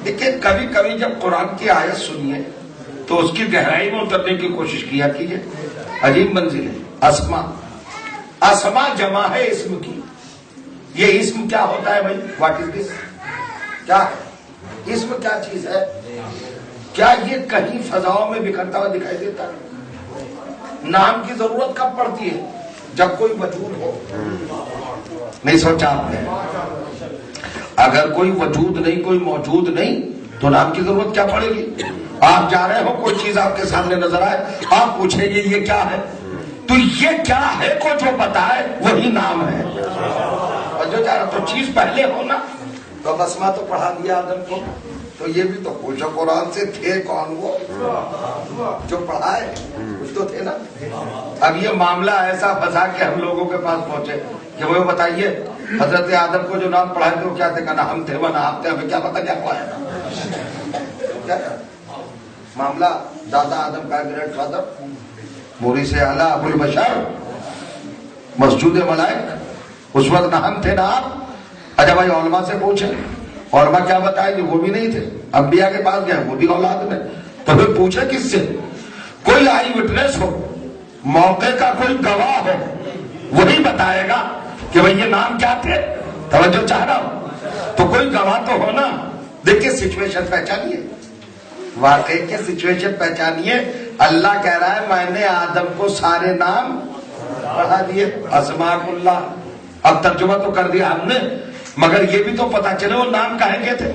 دیکھیں کبھی کبھی جب قرآن کی آیت سنیے تو اس کی گہرائی میں اترنے کی کوشش کیا کیجیے. عجیب منزل ہے. اسما جمع ہے اسم کی. یہ اسم کیا ہوتا ہے بھائی؟ واٹ از دس؟ کیا ہے اسم؟ کیا چیز ہے؟ کیا یہ کہیں فضاؤں میں بکھرتا ہوا دکھائی دیتا ہے؟ نام کی ضرورت کب پڑتی ہے؟ جب کوئی وجود ہو. نہیں سوچا آپ نے؟ اگر کوئی وجود نہیں، کوئی موجود نہیں تو نام کی ضرورت کیا پڑے گی؟ آپ جا رہے ہو، کوئی چیز آپ کے سامنے نظر آئے، آپ پوچھیں گے یہ کیا ہے، تو یہ کیا ہے کو جو بتائے وہی نام ہے. اور جو چاہ رہا تو چیز پہلے ہو نا. تو اسماء تو پڑھا دیا آدم کو، تو یہ بھی تو پوچھو قرآن سے تھے کون وہ جو پڑھائے؟ کچھ تو تھے نا. اب یہ معاملہ ایسا پھنسا کہ ہم لوگوں کے پاس پہنچے کہ وہ بتائیے حضرت آدم کو جو نام پڑھائے تھے وہ کیا تھے؟ کہنا ہم تھے، ورنہ آپ تھے، ہمیں کیا پتا کیا ہوا ہے. معاملہ دادا آدم کا گریٹ فادر موری سے اعلیٰ ابو البشر مسجود ملائک، اس وقت نہ ہم تھے نہ آپ. اچھا بھائی علماء سے پوچھیں، علماء کیا بتائیں گے؟ وہ بھی نہیں تھے. انبیاء کے پاس گئے، وہ بھی اولاد میں. تو پھر پوچھے کس سے؟ کوئی آئی وٹنس ہو، موقع کا کوئی گواہ ہو، وہی بتائے گا کہ بھئی یہ نام کیا تھے. توجہ چاہ رہا ہوں. تو کوئی گواہ تو ہو نا. دیکھیے سچویشن پہچانیے، واقعی کے سچویشن پہچانیے. اللہ کہہ رہا ہے میں نے آدم کو سارے نام پڑھا دیے، اسماء اللہ. اب ترجمہ تو کر دیا ہم نے، مگر یہ بھی تو پتا چلے وہ نام کہے کے تھے.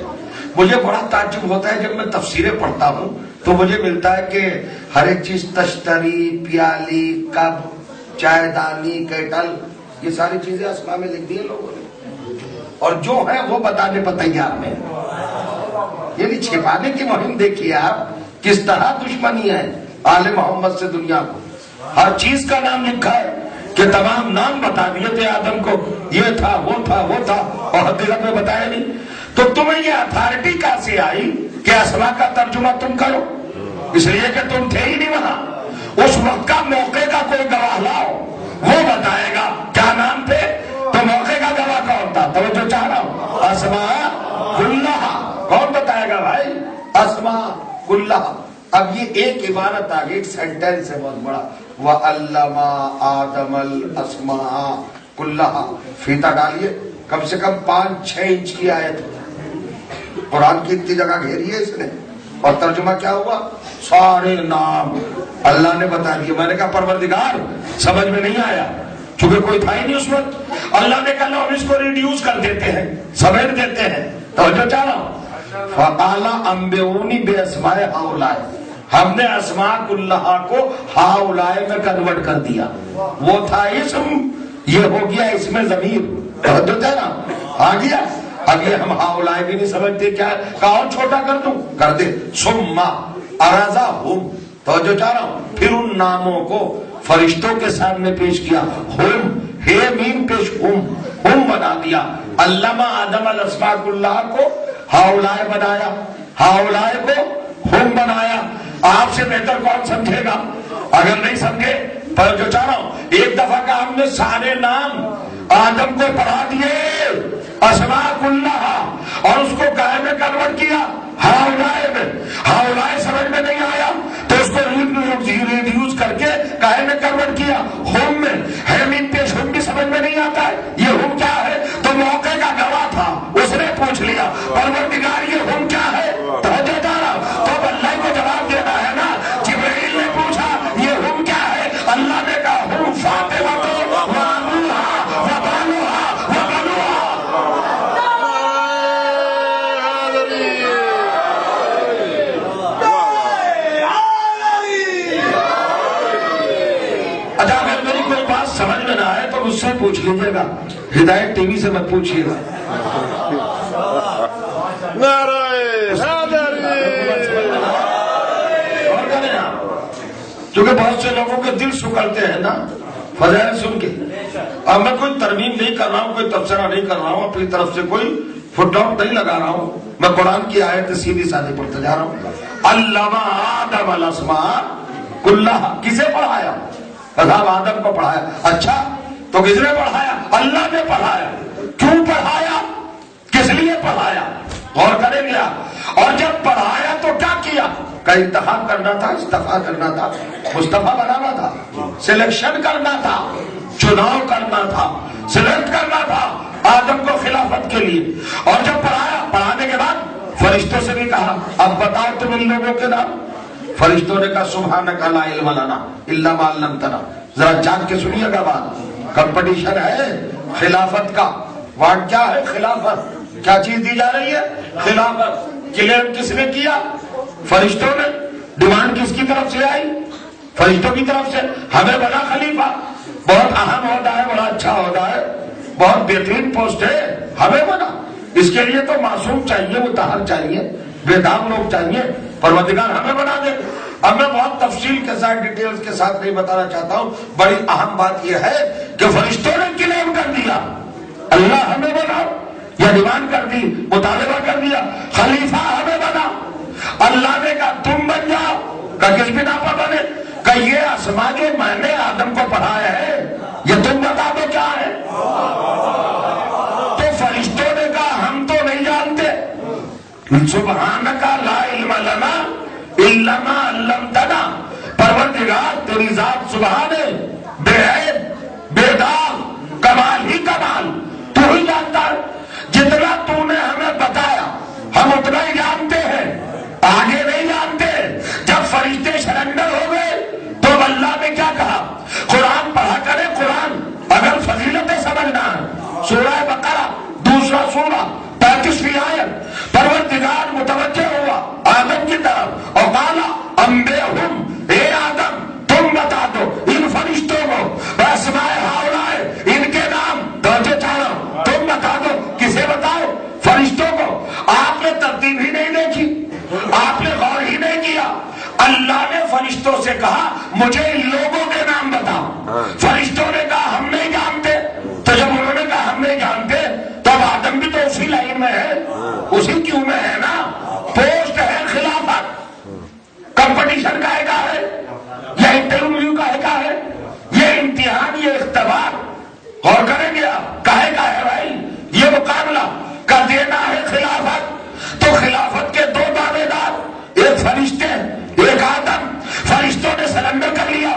مجھے بڑا تعجب ہوتا ہے جب میں تفسیریں پڑھتا ہوں تو مجھے ملتا ہے کہ ہر ایک چیز تشتری، پیالی، کب، چائے دانی، کیٹل، یہ ساری چیزیں اسماء میں لکھ دی ہیں لوگوں نے، اور جو ہے وہ بتانے پر تیار ہیں. یعنی چھپانے کی مہم دیکھیے آپ کس طرح دشمنی ہے آل محمد سے دنیا کو. ہر چیز کا نام لکھا ہے کہ تمام نام بتا دیے تھے آدم کو، یہ تھا وہ تھا وہ تھا، اور حقیقت میں بتایا نہیں. تو تمہیں یہ اتھارٹی کہاں سے آئی کہ اسماء کا ترجمہ تم کرو؟ اس لیے کہ تم تھے ہی نہیں وہاں. اس وقت کا موقع کا کوئی گواہ لاؤ، وہ بتائے گا کیا نام تھے. تو موقع کا گواہ کون تھا؟ توجہ چاہ رہا ہوں. اسماء اللہ کون بتائے گا بھائی؟ اسماء اللہ. اب یہ ایک عبارت آ گئی، ایک سینٹینس ہے بہت بڑا. وَعَلَّمَ آدَمَ الْأَسْمَاءَ كُلَّهَا. فیتا ڈالیے، کم سے کم 5-6 انچ کی آیت. قرآن کی اتنی جگہ گھیری ہے اس نے، اور ترجمہ کیا ہوا؟ سارے نام اللہ نے بتا دیے. میں نے کہا پروردگار سمجھ میں نہیں آیا، چونکہ کوئی تھا ہی نہیں اس وقت. اللہ نے کہا ہم اس کو ریڈیوس کر دیتے ہیں، سمیٹ دیتے ہیں. توجہ چاہ رہا ہوں. فَقَالَ أَنبِئُونِي بِأَسْمَاءِ هَؤُلَاءِ. ہم نے اسماء اللہ کو ہاؤلائے میں کنورٹ کر دیا. وہ تھا اسم، یہ ہو گیا اس میں ضمیر. توجہ چاہ رہا ہوں. آ گیا. اب یہ ہم ہاؤلائے بھی نہیں سمجھتے، کیا کہاں چھوٹا کر دوں؟ کر دے. ثم ارزاہم توجہ چاہ رہا ہوں. پھر ان ناموں کو فرشتوں کے سامنے پیش کیا. ہم ہے میم پیش ہم بنا دیا. علامہ آدم الاسماء اللہ کو ہاؤلائے بنایا, ہاؤلائے کو ہم بنایا. آپ سے بہتر کون سمجھے گا؟ اگر نہیں سمجھے پر جو چاہ رہا ہوں, ایک دفعہ کا ہم نے سارے نام آدم کو پڑھا دیے اسماء اللہ, اور اس کو گائے میں کنورٹ کیا ہاؤلائے میں. ہاؤلائے سمجھ میں نہیں آیا تو اس کو ریڈیوس کر کے گائے میں کنورٹ کیا ہوم میں. ہیمین پیش ہوم بھی سمجھ میں نہیں آتا ہے, یہ ہوم کیا ہے؟ تو موقع کا گواہ تھا, اس نے پوچھ لیا پروردگار یہ ہوم کیا ہے؟ توجہ دارا تو اللہ کو جواب دینا ہے نا. جبرائیل نے پوچھا یہ ہوم کیا ہے؟ اللہ نے کہا ہوم فاطمہ تو سمجھ میں نہ آئے تو مجھ سے پوچھ لیجیے گا. ہدایت ٹی وی سے مت پوچھیے گا. کیونکہ بہت سے لوگوں کے دل سکڑتے ہیں نا فضائل سن کے. اب میں کوئی ترمیم نہیں کر رہا ہوں, کوئی تبصرہ نہیں کر رہا ہوں, اپنی طرف سے کوئی فٹ ڈاؤن نہیں لگا رہا ہوں. میں قرآن کی آیت سیدھی سادھی پڑھتے جا رہا ہوں. علامہ آدم الاسماء کلھا کسے پڑھایا؟ صاحب آدم کو پڑھایا. اچھا تو کس نے پڑھایا؟ اللہ نے پڑھایا. کیوں پڑھایا؟ کس لیے پڑھایا؟ غور کریں گے. اور جب پڑھایا تو کیا کیا؟ کا انتخاب کرنا تھا, استفا کرنا تھا, مصطفیٰ بنانا تھا, سلیکشن کرنا تھا, چناؤ کرنا تھا, سلیکٹ کرنا تھا آدم کو خلافت کے لیے. اور جب پڑھایا, پڑھانے کے بعد فرشتوں سے بھی کہا اب بتاؤ تم ان لوگوں کے نام. فرشتوں نے کہا سبحانک لا علم لنا الا ما علمتنا. ذرا جان کے سنیے گا بات. کمپٹیشن ہے خلافت کا. وارڈ کیا ہے؟ خلافت. کیا چیز دی جا رہی ہے؟ خلافت. کلیئر کس نے کیا؟ فرشتوں نے. ڈیمانڈ کس کی طرف سے آئی؟ فرشتوں کی طرف سے. ہمیں بنا خلیفہ, بہت اہم عہدہ ہے, بڑا اچھا عہدہ ہے, بہت بہترین پوسٹ ہے, ہمیں بنا. اس کے لیے تو معصوم چاہیے, مطہر چاہیے, بے داغ لوگ چاہیے. پروردگار ہمیں بنا دے. اب میں بہت تفصیل کے ساتھ ڈیٹیلز کے ساتھ نہیں بتانا چاہتا ہوں. بڑی اہم بات یہ ہے کہ فرشتوں نے کلیم کر دیا اللہ ہمیں بنا, یا ڈیمانڈ کر دی, مطالبہ کر دیا خلیفہ ہمیں بنا. اللہ نے کہا تم بن جاؤ. کہ کس بنا پر بنے؟ کہ یہ اسماء جو میں نے آدم کو پڑھایا ہے یہ تم بتا دو کیا ہے. تو فرشتوں نے کہا ہم تو نہیں جانتے. سبحانک لا علم لنا الا ما علمتنا. پروردگار تیری ذات سبحان ہے, بے عیب, بے داغ, کمال ہی کمال, تو ہی جانتا ہے. جتنا تو نے ہمیں بتایا ہم اتنا ہی جانتے ہیں, آگے نہیں جانتے. جب فرشتے سرنڈر ہو گئے تو اللہ نے کیا کہا؟ قرآن پڑھا کرے. قرآن اگر فضیلتیں سمجھنا ہے, سورہ بقرہ دوسرا سورہ 35ویں آیت. پروردگار متوجہ ہوا آدم کی طرف اور قالا انبئہم, اے آدم تم بتا دو ان فرشتوں کو اسماء ہؤلاء, ان کے نام. توجہ چاہو, تم بتا دو. کسے بتاؤ؟ فرشتوں کو. آپ نے ترتیب ہی نہیں دیکھی, آپ نے غور ہی نہیں کیا. اللہ نے فرشتوں سے کہا مجھے ان لوگوں کے نام بتاؤ. فرشتوں نے کہا ہم نہیں جانتے. تو جب انہوں نے کہا ہم نہیں جانتے تو اب آدم بھی تو اسی لائن میں ہے, اسی کیوں میں ہے نا. پوسٹ ہے خلافت. کمپٹیشن کا ایک ہے, یہ انٹرویو کا ایک ہے, یہ امتحان, یہ اختبار. غور کریں گے آپ کہے کا ہے بھائی, یہ مقابلہ کا دینا ہے خلافت. تو خلافت کے دو دعوے دار, ایک فرشتے ایک آدم. فرشتوں نے سرنڈر کر لیا,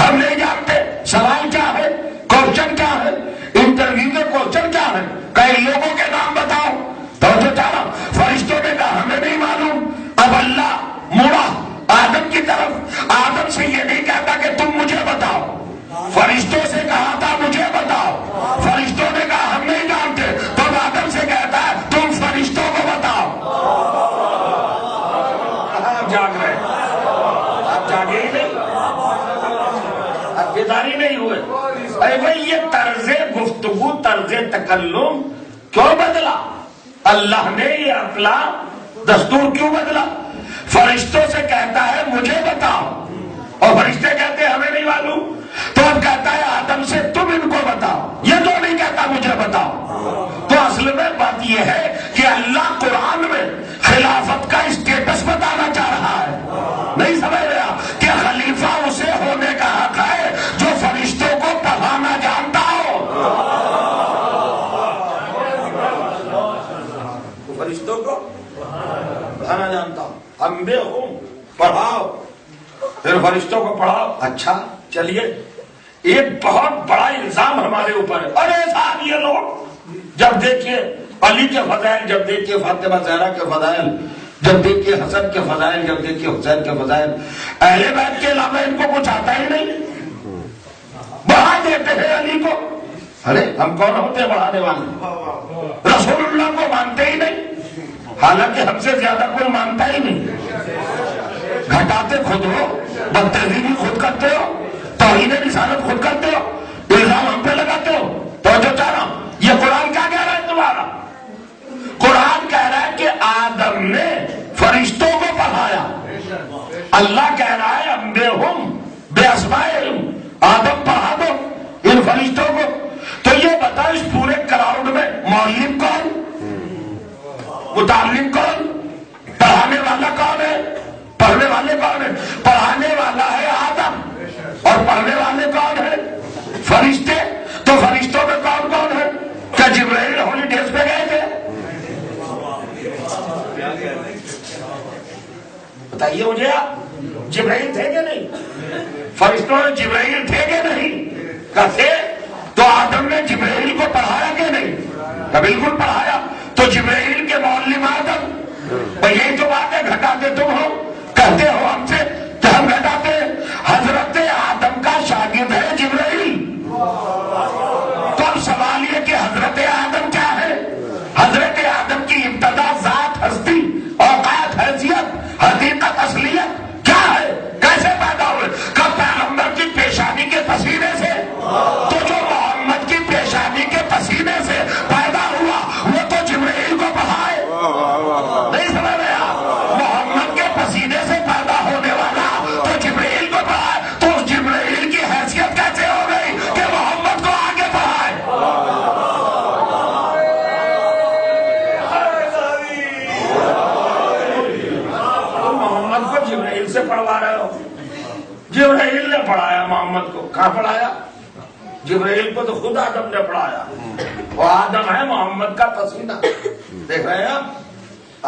ہم نہیں جانتے. سوال کیا ہے؟ کوشچن کیا ہے؟ انٹرویو کے کوشچن کیا ہے؟ کئی لوگوں کے نام بتاؤ. تو جو چاہا فرشتوں نے کہا ہمیں نہیں معلوم. اب اللہ مڑا آدم کی طرف. آدم سے یہ نہیں کہتا کہ تم مجھے بتاؤ, فرشتوں سے کہا تھا مجھے بتاؤ. فرشتوں نے کہا ہم نہیں جانتے, تو آدم سے کہتا ہے تم فرشتوں کو بتاؤ. آپ جاگ رہے, آپ جاگے ہی نہیں, آپ بیداری نہیں ہوئے. اے بھائی یہ طرز گفتگو, طرز تکلم کیوں بدلا؟ اللہ نے یہ اپنا دستور کیوں بدلا؟ فرشتوں سے کہتا ہے مجھے بتاؤ, اور فرشتے کہتے ہیں ہمیں نہیں معلوم. تو اب کہتا ہے آدم سے تم ان کو بتاؤ. یہ تو نہیں کہتا مجھے بتاؤ. تو اصل میں بات یہ ہے کہ اللہ قرآن میں خلافت کا اسٹیٹس بتانا چاہ رہا ہے. نہیں سمجھ رہا کہ خلیفہ اسے ہونے کا حق ہے جو فرشتوں کو پڑھانا جانتا ہو. فرشتوں کو پڑھانا جانتا ہوں. انبے ہوں پڑھاؤ، پھر فرشتوں کو پڑھاؤ. اچھا چلیے، ایک بہت بڑا الزام ہمارے اوپر ہے. ارے صاحب یہ لوگ جب دیکھیے علی کے فضائل، جب دیکھیے فاطمہ زہرا کے فضائل، جب دیکھیے حسن کے فضائل، جب دیکھیے حسین کے فضائل، اہل بیت کے علاوہ ان کو کچھ آتا ہی نہیں، بڑھا دیتے ہیں علی کو. ارے ہم کون ہوتے ہیں بڑھانے والے؟ رسول اللہ کو مانتے ہی نہیں، حالانکہ ہم سے زیادہ کوئی مانتا ہی نہیں. گھٹاتے خود ہو، بدتہذیبی خود کرتے ہو، توہین رسالت خود کرتے ہو، الزام ہم پہ لگاتے ہو. تو جو چاہ رہا ہوں، یہ قرآن کیا کہہ رہا ہے تمہارا؟ قرآن کہہ رہا ہے کہ آدم نے فرشتوں کو پڑھایا. اللہ کہہ رہا ہے انبئہم باسمائہم، آدم پڑھا دو ان فرشتوں کو. تو یہ بتا اس پورے کراؤڈ میں معلم کون، متعلم کون، پڑھانے والا کون ہے؟ پڑھنے والے کون ہے؟ پڑھانے والا ہے آدم، اور پڑھنے والے کون ہے؟ فرشتے. تو فرشتوں میں کون کون ہے؟ کیا جبرائیل ہالیڈیز پہ گئے تھے؟ بتائیے مجھے آپ، جبرائیل تھے کہ نہیں؟ فرشتوں میں جبرائیل تھے کہ نہیں؟ کہتے تو آدم نے جبرائیل کو پڑھایا کہ نہیں؟ کہ بالکل پڑھایا. تو جبرائیل کے معلم آدم. یہی تو بات ہے، گھٹاتے تم ہو، کہتے ہو ہم سے کہ ہم گھٹاتے ہیں. حضرت آدم کا شاگرد ہے جبرائیل. تو اب سوال یہ کہ حضرت آدم کیا ہے؟ حضرت آدم کی ابتدا، ذات، ہستی، اوقات، حیثیت، حقیقت، اصلیت کیا ہے؟ کیسے پیدا ہوئے؟ کب پیغمبر کی پیشانی کے پسینے سے؟ تو جو محمد کی پیشانی کے پسینے سے پیدا ہوا وہ تو جبرائیل کو پڑھائے. نہیں سمجھ رہے آپ؟ محمد کے پسینے سے پیدا ہونے والا تو جبرائیل کو پڑھائے. تو اس جبرائیل کی حیثیت کیسے ہو گئی کہ محمد کو آگے پڑھائے؟ محمد کو جبرائیل سے پڑھوا رہے ہو. جبرائیل نے پڑھایا محمد کو. کہاں پڑھایا؟ جبرائیل کو تو خود آدم نے پڑھایا. وہ آدم ہے محمد کا پسینہ. دیکھ رہے ہیں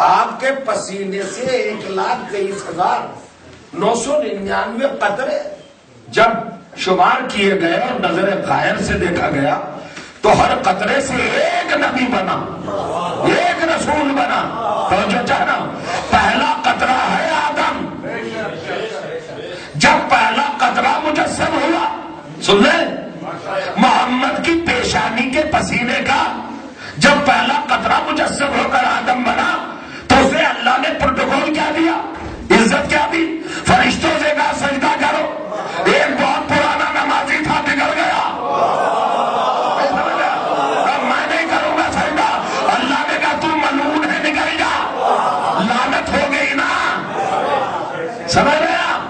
آپ کے پسینے سے 1,23,999 قطرے جب شمار کیے گئے اور نظر غائر سے دیکھا گیا تو ہر قطرے سے ایک نبی بنا، ایک رسول بنا. تو جو چاہنا پہلا قطرہ ہے آدم. جب پہلا قطرہ مجسم ہوا، سن لیں، محمد کی پیشانی کے پسینے کا جب پہلا قطرہ مجسم ہو کر آدم بنا تو اسے اللہ نے پروٹوکول کیا دیا، عزت کیا دی؟ فرشتوں سے کہا سجدہ کرو. ایک بہت پرانا نمازی تھا، بگڑ گیا، میں نہیں کروں گا سجدہ. اللہ نے کہا تو ملعون ہے، نکل جا. لعنت ہو گئی نا. سمجھ رہے آپ؟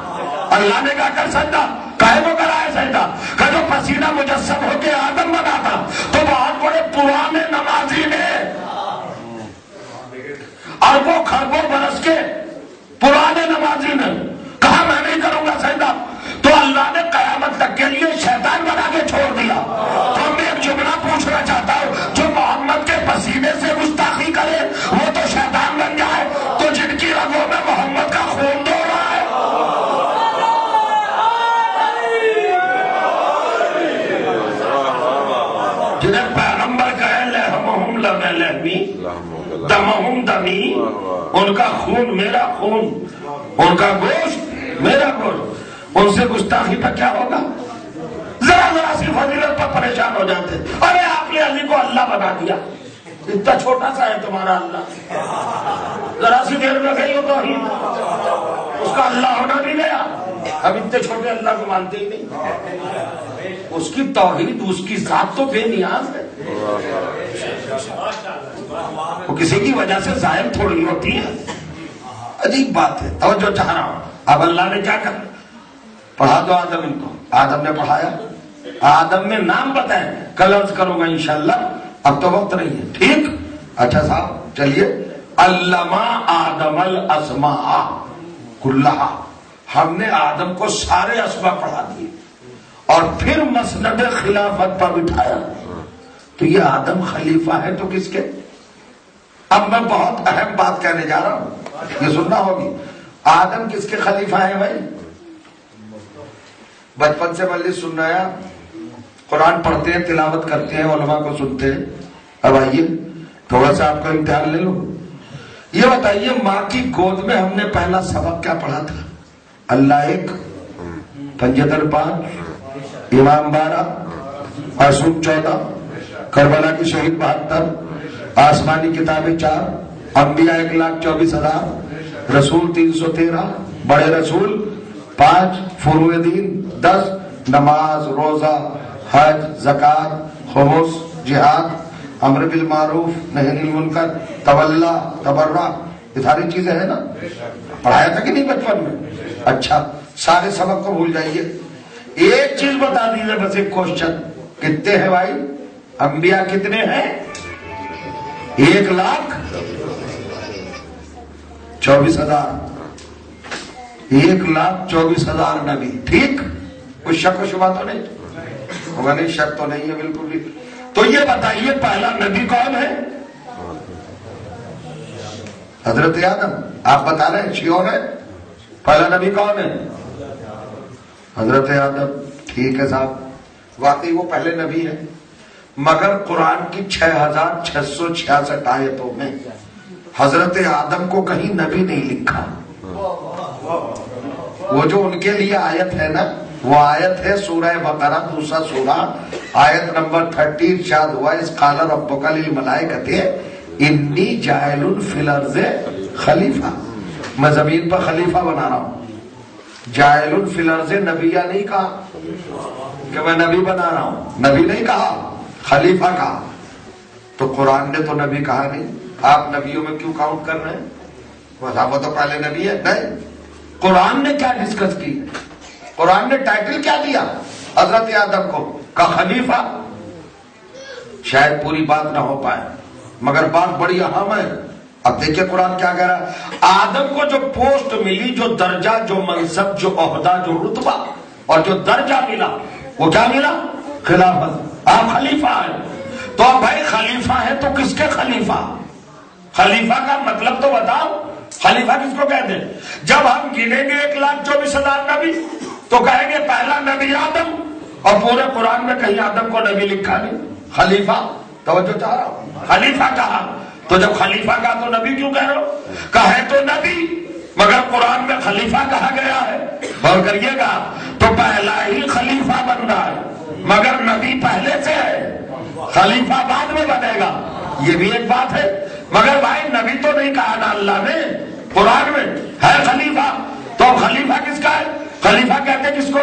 اللہ نے کہا کر سجدہ. کہے کو کرائے سجدہ؟ کہ جو پسینہ مجسم ہو کے آدم بنا تھا تو بہت بڑے پرانے نمازی نے، اربوں خربوں برس کے پرانے نمازی نے کہا میں نہیں کروں گا سجدہ. تو اللہ نے قیامت تک کے لیے شیطان بنا کے چھوڑ دیا. تو میں ایک جملہ پوچھنا چاہتا ہوں، جو محمد کے پسینے سے گستاخی کرے وہ تو شیطان بن جائے. تو جن کی رگوں میں محمد کا خون دوڑ رہا ہے، جنہیں پیغمبر کہے لحمہم لحمی دمہم دمی، ان کا خون میرا خون، ان کا گوشت میرا گوشت. ان سے گستاخی پر کیا ہوگا؟ ذرا ذرا سی فضیلت پر پریشان ہو جاتے. ارے آپ نے علی کو اللہ بنا دیا، اتنا چھوٹا سا ہے تمہارا اللہ، ذرا سی دیر میں گئی ہو تو اس کا اللہ ہونا بھی گیا. ہم اتنے چھوٹے اللہ کو مانتے ہی نہیں. اس کی توحید، اس کی ذات تو بے نیاز ہے، وہ کسی کی وجہ سے ظاہر تھوڑی ہوتی ہے. عجیب بات ہے. توجہ چاہ رہا ہوں. اب اللہ نے کیا کہا؟ پڑھا دو آدم ان کو. آدم نے پڑھایا, آدم نے نام بتائے, کل عرض کروں گا انشاءاللہ, اب تو وقت نہیں ہے. ٹھیک, اچھا صاحب چلیے. علمہ آدم الاسماء کلہا, ہم نے آدم کو سارے اسماء پڑھا دیے اور پھر مسند خلافت پر بٹھایا. تو یہ آدم خلیفہ ہے تو کس کے؟ اب میں بہت اہم بات کہنے جا رہا ہوں, یہ سننا ہوگی. آدم کس کے خلیفہ ہیں بھائی؟ بچپن سے مجلس سننا ہے, قرآن پڑھتے ہیں, تلاوت کرتے ہیں, علماء کو سنتے ہیں. اب آئیے تھوڑا سا آپ کا امتحان لے لو. یہ بتائیے ماں کی گود میں ہم نے پہلا سبق کیا پڑھا تھا؟ اللہ ایک, پنجتن 5, امام 12, معصوم 14, کربلا کی شہید 72, آسمانی کتابیں 4, انبیاء 1,24,000, رسول 313, بڑے رسول 5, فروع دین 10, نماز, روزہ, حج, زکات, خمس, جہاد, امر بالمعروف, نہی عن المنکر, تولا, تبرع, یہ ساری چیزیں ہیں نا. پڑھایا تھا کہ نہیں بچپن میں؟ اچھا, سارے سبق کو بھول جائیے. ایک چیز بتا دیجیے بس, ایک کوشچن, کتنے ہیں بھائی انبیاء؟ کتنے ہیں؟ 1,24,000. 1,24,000 نبی. ٹھیک, کوئی شک و شبہ تو نہیں ہوگا؟ نہیں, شک تو نہیں ہے بالکل بھی. تو یہ بتائیے پہلا نبی کون ہے؟ حضرت آدم. آپ بتا رہے ہیں شیور ہے, پہلا نبی کون ہے؟ حضرت آدم. ٹھیک ہے صاحب, واقعی وہ پہلے نبی ہے, مگر قرآن کی 6,666 آیتوں میں حضرت آدم کو کہیں نبی نہیں لکھا. وہ جو ان کے لیے آیت ہے نا, وہ آیت ہے سورہ بقرہ, دوسرا سورہ, آیت نمبر 30. ارشاد ہوا اس قال ربک للملائکۃ انی جاعل فی الارض خلیفہ, میں زمین پر خلیفہ بنا رہا ہوں. جاعل فی الارض نبیہ نہیں کہا کہ میں نبی بنا رہا ہوں, نبی نہیں کہا, خلیفہ کہا. تو قرآن نے تو نبی کہا نہیں. آپ نبیوں میں کیوں کاؤنٹ کر رہے ہیں؟ وہ تو پہلے نبی ہے. نہیں, قرآن نے کیا ڈسکس کی؟ قرآن نے ٹائٹل کیا دیا حضرت آدم کو؟ کا خلیفہ. شاید پوری بات نہ ہو پائے مگر بات بڑی اہم ہے. اب دیکھیں قرآن کیا کہہ رہا ہے. آدم کو جو پوسٹ ملی, جو درجہ, جو منصب, جو عہدہ, جو رتبہ اور جو درجہ ملا, وہ کیا ملا؟ خلافت. آپ خلیفہ ہیں. تو اب بھائی خلیفہ ہے تو کس کے خلیفہ؟ خلیفہ کا مطلب تو بتاؤ. خلیفہ کس کو کہتے ہیں؟ جب ہم گنیں گے 1,24,000 نبی تو کہیں گے پہلا نبی آدم, اور پورے قرآن میں کہیں آدم کو نبی لکھا نہیں. خلیفہ, توجہ چاہ رہا ہوں, خلیفہ کہا. تو جب خلیفہ کہا تو نبی کیوں کہہ رہے ہو؟ کہے تو نبی مگر قرآن میں خلیفہ کہا گیا ہے. غور کریے گا, تو پہلا ہی خلیفہ بن رہا ہے مگر نبی پہلے سے ہے, خلیفہ بعد میں بنے گا. یہ بھی ایک بات ہے. مگر بھائی نبی تو نہیں کہا نا اللہ نے قرآن میں, ہے خلیفہ. تو خلیفہ کس کا ہے؟ خلیفہ کہتے کس کو؟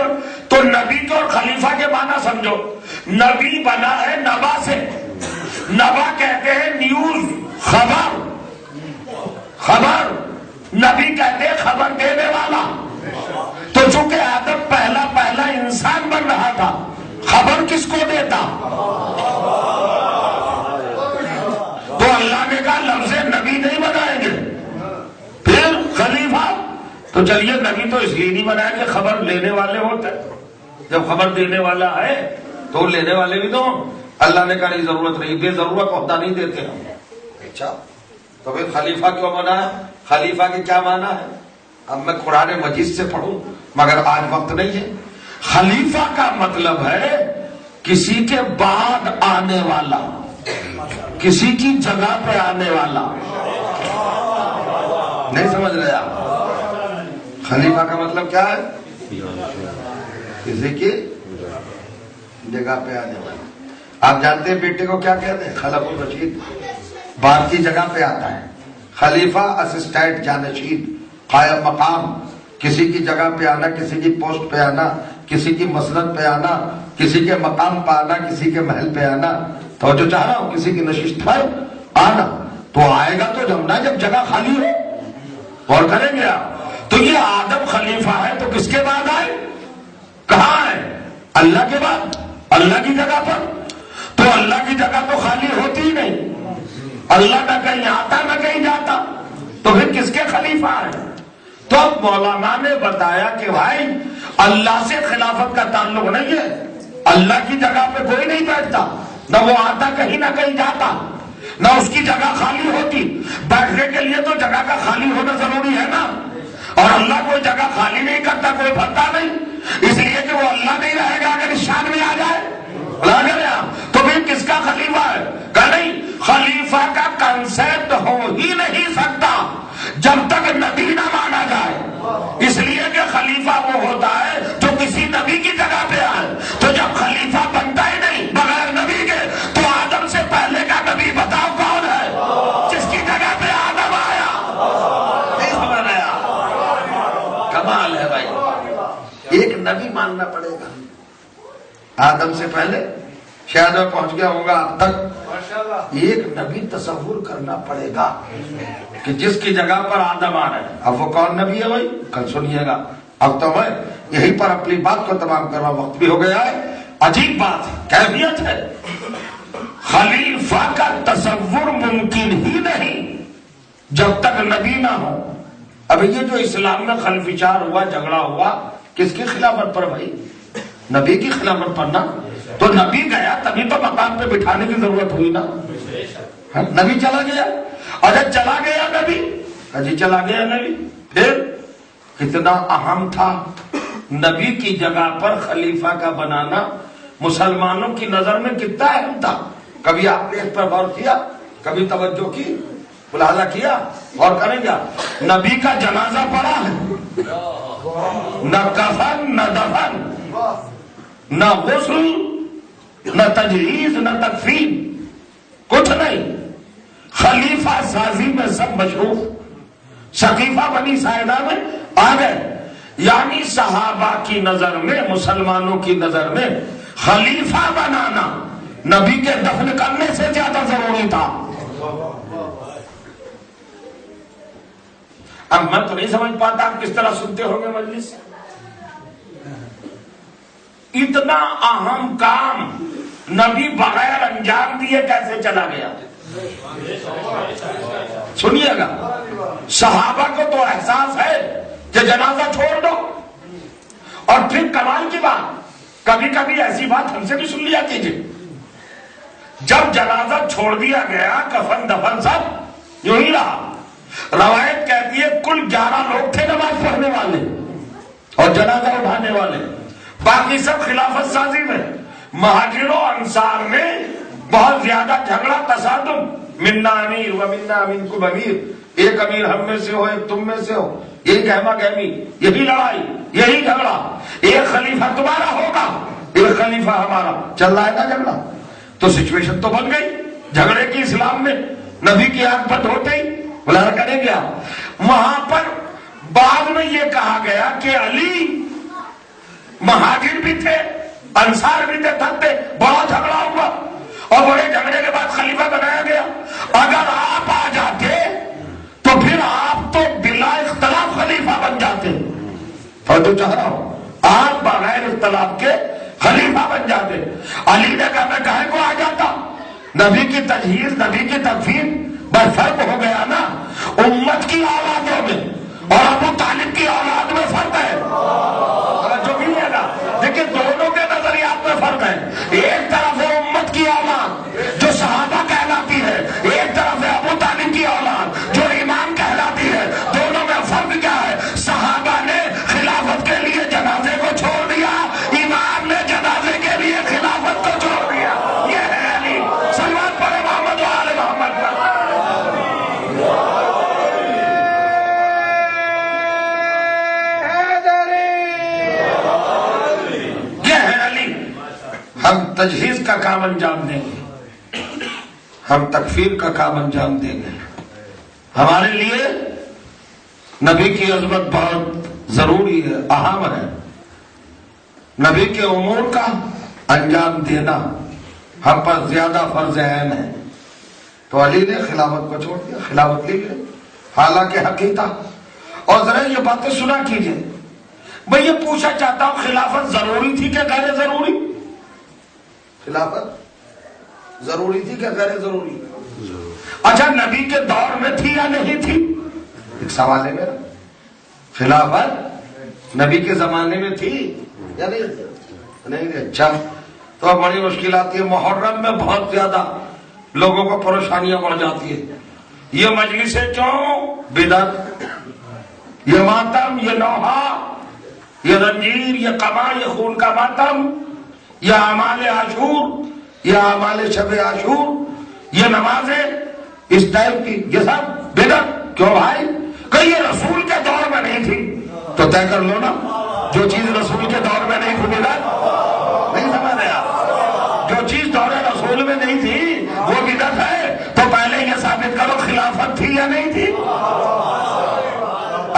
تو نبی کو اور خلیفہ کے معنی سمجھو. نبی بنا ہے نبا سے, نبا کہتے ہیں نیوز, خبر, خبر. نبی کہتے ہیں خبر دینے والا. تو چونکہ آدم پہلا انسان بن رہا تھا, خبر کس کو دیتا؟ تو اللہ نے کہا لفظ نبی نہیں بنائیں گے. پھر خلیفہ, تو چلیے نبی تو اس لیے نہیں بنایا کہ خبر لینے والے ہوتے, جب خبر دینے والا ہے تو لینے والے بھی تو. اللہ نے کہا نہیں ضرورت نہیں, بے ضرورت عہدہ نہیں دیتے ہم. اچھا, تو پھر خلیفہ کیوں بنا ہے؟ خلیفہ کے کیا معنی ہے؟ اب میں قرآن مجید سے پڑھوں مگر آج وقت نہیں ہے. خلیفہ کا مطلب ہے کسی کے بعد آنے والا, کسی کی جگہ پہ آنے والا. نہیں سمجھ رہے آپ؟ خلیفہ کا مطلب کیا ہے؟ کسی کی جگہ پہ آنے والا. آپ جانتے ہیں بیٹے کو کیا کہتے ہیں؟ خلف الرشید, باپ کی جگہ پہ آتا ہے. خلیفہ اسسٹنٹ, جانشین, قائم مقام, کسی کی جگہ پہ آنا, کسی کی پوسٹ پہ آنا, کسی کی مسند پہ آنا, کسی کے مقام پہ آنا, کسی کے محل پہ آنا. تو جو چاہ رہا ہوں کسی کی نشست پر آنا. تو آئے گا تو جب نا جب جگہ خالی ہو. غور کریں گے آپ. تو یہ آدم خلیفہ ہے تو کس کے بعد آئے؟ کہاں ہے؟ اللہ کے بعد اللہ کی جگہ پر. تو اللہ کی جگہ تو خالی ہوتی ہی نہیں. اللہ نہ کہیں آتا نہ کہیں جاتا، تو پھر کس کے خلیفہ ہے؟ تو اب مولانا نے بتایا کہ بھائی اللہ سے خلافت کا تعلق نہیں ہے. اللہ کی جگہ پہ کوئی نہیں بیٹھتا، نہ وہ آتا کہیں نہ کہیں جاتا، نہ اس کی جگہ خالی ہوتی. بیٹھنے کے لیے تو جگہ کا خالی ہونا ضروری ہے نا. اور اللہ کوئی جگہ خالی نہیں کرتا، کوئی بھرتا نہیں، اس لیے کہ وہ اللہ نہیں رہے گا اگر اس شان میں آ جائے. تو پھر کس کا خلیفہ ہے؟ کہ نہیں، خلیفہ کا کنسیپٹ ہو ہی نہیں سکتا جب تک نبی نہ مانا جائے. اس لیے کہ خلیفہ وہ ہوتا ہے جو کسی نبی کی جگہ پہ آئے. تو جب خلیفہ بنتا ہی نہیں بغیر نبی کے، تو آدم سے پہلے کا نبی بتاؤ کون ہے جس کی جگہ پہ آدم آیا؟ نہیں سمجھ آیا؟ کمال ہے بھائی. ایک نبی ماننا پڑے گا. آدم سے پہلے شاید میں پہنچ گیا ہوگا اب تک. ایک نبی تصور کرنا پڑے گا کہ جس کی جگہ پر آدم آ رہے ہیں. اب وہ کون نبی ہے بھائی؟ کل سنیے گا. اب تو میں یہیں پر اپنی بات کو تمام کروا، وقت بھی ہو گیا ہے. عجیب بات کیفیت ہے، خلیفہ کا تصور ممکن ہی نہیں جب تک نبی نہ ہو. اب یہ جو اسلام میں خلفچار ہوا، جھگڑا ہوا، کس کی خلافت پر بھائی؟ نبی کی خلافت پر نا. تو نبی گیا تبھی تو مقام پہ بٹھانے کی ضرورت ہوئی نا. نبی چلا گیا، اچھا چلا گیا نبی، جی چلا گیا نبی. پھر کتنا اہم تھا نبی کی جگہ پر خلیفہ کا بنانا، مسلمانوں کی نظر میں کتنا اہم تھا. کبھی آپ نے اس پر غور کیا؟ کبھی توجہ کی؟ ملاحظہ کیا؟ غور کریں گا. نبی کا جنازہ پڑا ہے، نہ کفن نہ دفن نہ غسل نہ تجہیز نہ تکفین، کچھ نہیں. خلیفہ سازی میں سب مشروف. سقیفہ بنی ساعدہ میں آ گئے. یعنی صحابہ کی نظر میں، مسلمانوں کی نظر میں خلیفہ بنانا نبی کے دفن کرنے سے زیادہ ضروری تھا. اب میں تو نہیں سمجھ پاتا آپ کس طرح سنتے ہوں گے مجلس. اتنا اہم کام نبی بغیر انجام دیے کیسے چلا گیا؟ سنیے گا. صحابہ کو تو احساس ہے کہ جنازہ چھوڑ دو. اور پھر کمال کی بات، کبھی کبھی ایسی بات ہم سے بھی سن لیا کیجیے. جب جنازہ چھوڑ دیا گیا، کفن دفن سب یوں ہی رہا. روایت کہتی ہے کل 11 لوگ تھے نماز پڑھنے والے اور جنازہ اٹھانے والے، باقی سب خلافت سازی میں. مہاجروں انصار میں بہت زیادہ جھگڑا، تصادم، منا امیر و منا منکم امیر، ایک امیر ہم میں سے ہو ایک تم میں سے ہو، یہی گہما گہمی، یہی لڑائی، یہی جھگڑا. ایک خلیفہ تمہارا ہوگا، ایک خلیفہ ہمارا. چل رہا ہے نا جھگڑا. تو سچویشن تو بن گئی جھگڑے کی. اسلام میں نبی کی آنکھ بند ہوتے ہی بلا کریں گیا. وہاں پر بعد میں یہ کہا گیا کہ علی مہاجر بھی تھے، انصار بھی تھے، تھے، بڑا جھگڑا ہوا اور بڑے جھگڑے کے بعد خلیفہ بنایا گیا. اگر آپ آ جاتے تو پھر آپ تو بلا اختلاف خلیفہ بن جاتے. اور تو چاہ رہا ہوں آپ بغیر اختلاف کے خلیفہ بن جاتے. علی نے کہا میں کہے کو آ جاتا. نبی کی تجہیز، نبی کی تکفین، بس فرق ہو گیا نا امت کی اولادوں میں اور ابو طالب کی اولاد میں فرق ہے. جو بھی ہے نا، لیکن دونوں کے نظریات میں فرق ہے. ایک طرف ہے امت کی اولاد جو صحابہ کہلاتی ہے، ایک طرف ہے ابو طالب کی اولاد جو امام کہلاتی ہے. دونوں میں فرق کیا ہے؟ صحابہ نے خلافت کے لیے جنازے کو چھوڑ دیا، امام نے جنازے کے لیے خلافت کو چھوڑ دیا. یہ ہے علی. سلوات پڑھے محمد و آل محمد پر. ہم تجہیز کا کام انجام دیں گے، ہم تکفیر کا کام انجام دیں گے. ہمارے لیے نبی کی عظمت بہت ضروری ہے، اہم ہے. نبی کے امور کا انجام دینا ہم پر زیادہ فرض عین ہے. تو علی نے خلافت کو چھوڑ دیا، خلافت لی گئی، حالانکہ حقیقت. اور ذرا یہ باتیں سنا کیجئے. میں یہ پوچھنا چاہتا ہوں خلافت ضروری تھی کہ غیر ضروری؟ خلافت ضروری تھی کہ غیر ضروری؟ اچھا نبی کے دور میں تھی یا نہیں تھی؟ ایک سوال ہے میرا، خلافت نبی کے زمانے میں تھی یا نہیں تھی؟ نہیں تھی۔ اچھا تو اب بڑی مشکل آتی ہے، محرم میں بہت زیادہ لوگوں کو پریشانیاں بڑھ جاتی ہے، یہ مجلسیں کیوں بدعت، یہ ماتم، یہ نوحہ، یہ زنجیر، یہ قما، یہ خون کا ماتم، یہ اعمال عاشور، یہ اعمال شب عاشور، یہ نمازیں اس ٹائپ کی، یہ سب بدعت کیوں بھائی؟ کہ یہ رسول کے دور میں نہیں تھی تو طے کر لو نا، جو چیز رسول کے دور میں نہیں تھی بدعت نہیں سمجھ رہے آپ؟ جو چیز دور رسول میں نہیں تھی وہ بدعت ہے، تو پہلے یہ ثابت کرو خلافت تھی یا نہیں تھی؟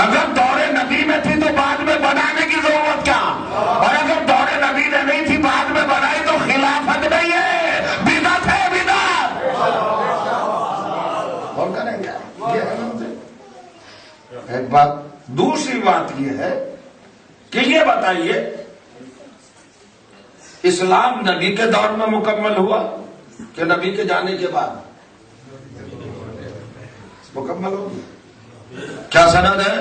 اگر دور نبی میں تھی تو بعد میں بنانے کی ضرورت کیا؟ اور اگر دور نبی میں نہیں تھی بعد میں بنائی تو خلافت نہیں ہے، بدعت ہے، بدعت۔ اور کریں گے ایک بات۔ دوسری بات یہ ہے کہ یہ بتائیے اسلام نبی کے دور میں مکمل ہوا کہ نبی کے جانے کے بعد مکمل ہو؟ کیا سند ہے؟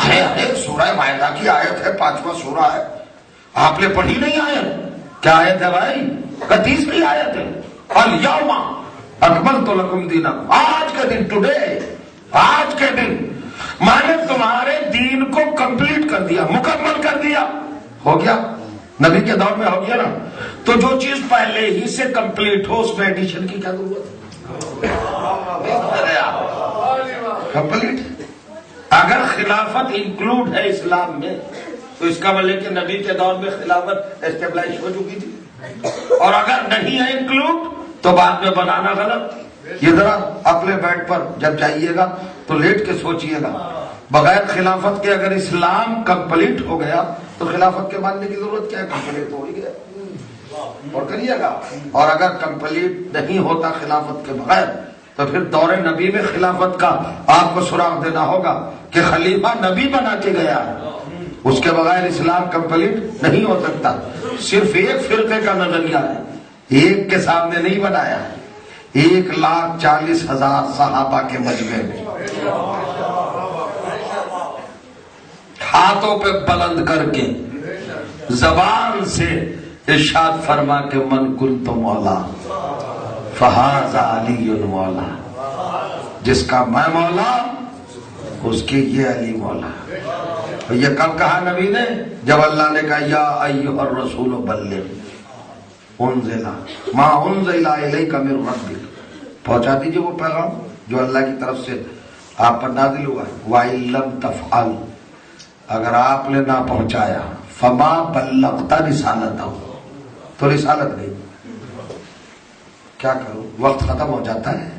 ارے سورہ مائدہ کی آیت ہے، 5واں سورہ ہے، آپ نے پڑھی نہیں آیت؟ کیا آیت ہے بھائی؟ 31ویں آیت ہے، الیوم اکملت لکم دینکم، آج کے دن، ٹوڈے، آج کے دن میں نے تمہارے دین کو کمپلیٹ کر دیا، مکمل کر دیا۔ ہو گیا، نبی کے دور میں ہو گیا نا۔ تو جو چیز پہلے ہی سے کمپلیٹ ہو اس میں ایڈیشن کی کیا ضرورت ہے؟ کمپلیٹ۔ اگر خلافت انکلوڈ ہے اسلام میں تو اس کا مطلب کہ نبی کے دور میں خلافت اسٹیبلائش ہو چکی تھی، اور اگر نہیں ہے انکلوڈ تو بعد میں بنانا غلط۔ یہ ذرا اپنے بیڈ پر جب جائیے گا تو لیٹ کے سوچئے گا، بغیر خلافت کے اگر اسلام کمپلیٹ ہو گیا تو خلافت کے ماننے کی ضرورت کیا ہے؟ کمپلیٹ ہو ہی گیا، اور کریے گا۔ اور اگر کمپلیٹ نہیں ہوتا خلافت کے بغیر تو پھر دور نبی میں خلافت کا آپ کو سراغ دینا ہوگا کہ خلیفہ نبی بنا کے گیا ہے، اس کے بغیر اسلام کمپلیٹ نہیں ہو سکتا۔ صرف ایک فرقے کا نظریہ ہے، ایک کے سامنے نہیں بنایا، 1,40,000 صحابہ کے مجمع میں ہاتھوں پہ بلند کر کے زبان سے ارشاد فرما کے من کنت مولا فہذا علی مولا، جس کا میں مولا اس کے یہ علی مولا۔ اور یہ کب کہا نبی نے؟ جب اللہ نے کہا یا ایھا الرسول بلغ انزل ما انزل الیک من ربک، پہنچا دیجئے وہ پیغام جو اللہ کی طرف سے آپ پر نازل ہوا ہے۔ وَإِن لَّمْ تَفْعَلْ، اگر آپ نے نہ پہنچایا، فما بلغت رسالتہ، تو رسالت نہیں۔ کیا کروں، وقت ختم ہو جاتا ہے۔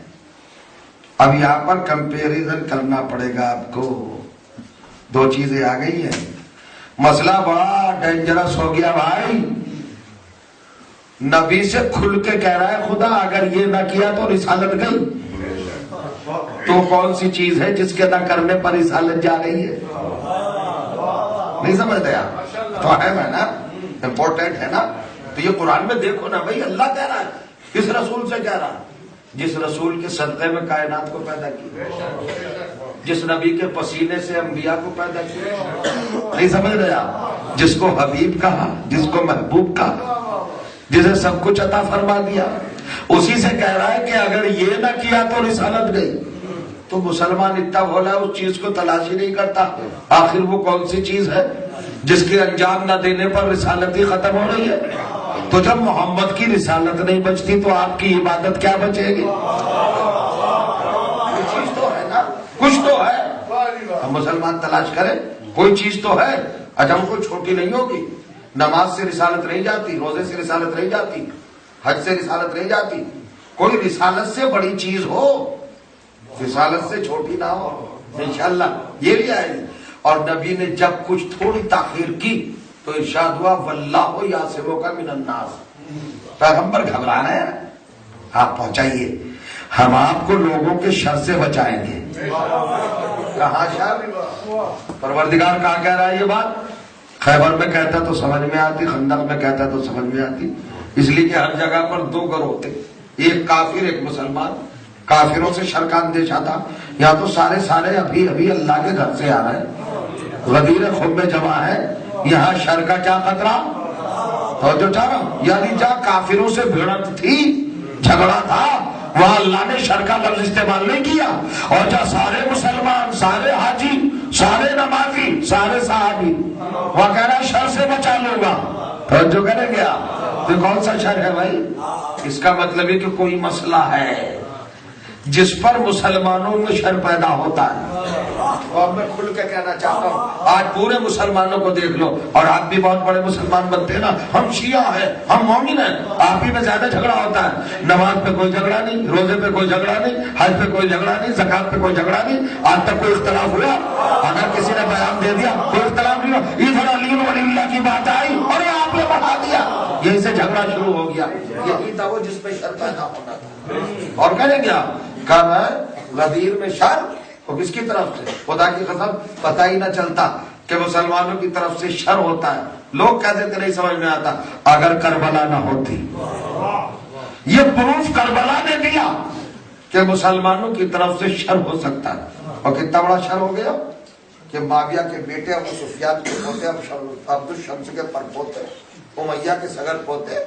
اب یہاں پر کمپیریزن کرنا پڑے گا آپ کو، دو چیزیں آ گئی ہیں۔ مسئلہ بڑا ڈینجرس ہو گیا بھائی، نبی سے کھل کے کہہ رہا ہے خدا اگر یہ نہ کیا تو رسالت گئی۔ تو کون سی چیز ہے جس کے نہ کرنے پر رسالت جا رہی ہے؟ نہیں سمجھتے آپ؟ تو ہے نا، امپورٹنٹ ہے نا۔ تو یہ قرآن میں دیکھو نا بھائی، اللہ کہہ رہا ہے، کس رسول سے کہہ رہا ہے؟ جس رسول کے صدقے میں کائنات کو پیدا کیا، جس نبی کے پسینے سے انبیاء کو پیدا کیا۔ نہیں سمجھ رہے آپ؟ جس کو حبیب کہا، جس کو محبوب کہا، جسے سب کچھ عطا فرما دیا، اسی سے کہہ رہا ہے کہ اگر یہ نہ کیا تو رسالت گئی۔ تو مسلمان اتنا بھولا اس چیز کو تلاش ہی نہیں کرتا، آخر وہ کون سی چیز ہے جس کے انجام نہ دینے پر رسالت ہی ختم ہو رہی ہے؟ تو جب محمد کی رسالت نہیں بچتی تو آپ کی عبادت کیا بچے گی؟ کوئی چیز تو ہے نا، کچھ تو ہے۔ ہم مسلمان تلاش کریں، کوئی چیز تو ہے۔ اچھا ہم کوئی چھوٹی نہیں ہوگی، نماز سے رسالت نہیں جاتی، روزے سے رسالت نہیں جاتی، حج سے رسالت نہیں جاتی، کوئی رسالت سے بڑی چیز ہو، رسالت سے چھوٹی نہ ہو، انشاءاللہ یہ بھی آئے گی۔ اور نبی نے جب کچھ تھوڑی تاخیر کی تو ارشاد ہوا واللہ یعصمک من الناس، پیغمبر گھبرا رہے ہیں، آپ پہنچائیے، ہم آپ کو لوگوں کے شر سے بچائیں گے۔ کہاں شر؟ پروردگار کہاں کہہ رہا ہے یہ بات؟ خیبر میں کہتا تو سمجھ میں آتی، خندق میں کہتا تو سمجھ میں آتی، اس لیے کہ ہر جگہ پر دو گروہ تھے، ایک کافر ایک مسلمان۔ کافروں سے شر کا اندیشہ تھا، یا تو سارے ابھی اللہ کے گھر سے آ رہے ہیں، غدیر خود میں جمع ہے، یہاں شر کا کیا خطرہ؟ تو جو چاہ رہا یعنی جہاں کافروں سے بھیڑت تھی، جھگڑا تھا، وہاں اللہ نے شر کا لفظ استعمال نہیں کیا، اور جہاں سارے مسلمان، سارے حاجی، سارے نمازی، سارے صحابی، وہاں کہہ رہا ہے شر سے بچا لوں گا۔ تو جو کرے گیا تو کون سا شر ہے بھائی؟ اس کا مطلب ہے کہ کوئی مسئلہ ہے جس پر مسلمانوں میں شر پیدا ہوتا ہے۔ اور میں کھل کے کہنا چاہتا ہوں، آج پورے مسلمانوں کو دیکھ لو، اور آپ بھی بہت بڑے مسلمان بنتے ہیں نا، ہم شیعہ ہیں، ہم مومن ہیں، آپ ہی میں زیادہ جھگڑا ہوتا ہے۔ نماز پہ کوئی جھگڑا نہیں، روزے پہ کوئی جھگڑا نہیں، حج پہ کوئی جھگڑا نہیں، زکات پہ کوئی جھگڑا نہیں، آج تک کوئی اختلاف ہوا؟ اگر کسی نے بیان دے دیا کوئی اختلاف نہیں ہوا، ادھر علی ولی اللہ کی بات آئی اور آپ نے بڑھا دیا، یہیں سے جھگڑا شروع ہو گیا۔ یہی تھا وہ جس پہ شر پیدا ہونا تھا۔ اور کہنے گیا کہا ہے غدیر میں شر، وہ کس کی طرف سے؟ خدا کی قسم پتہ ہی نہ چلتا کہ مسلمانوں کی طرف سے شر ہوتا ہے، لوگ کہتے تھے نہیں سمجھ میں آتا۔ اگر کربلا نہ ہوتی، یہ پروف کربلا نے دیا کہ مسلمانوں کی طرف سے شر ہو سکتا ہے۔ اور کتنا بڑا شر ہو گیا کہ معاویہ کے بیٹے ابو سفیان کے پوتے عبد الشمس کے پرپوتے، امیہ کے سگل پوتے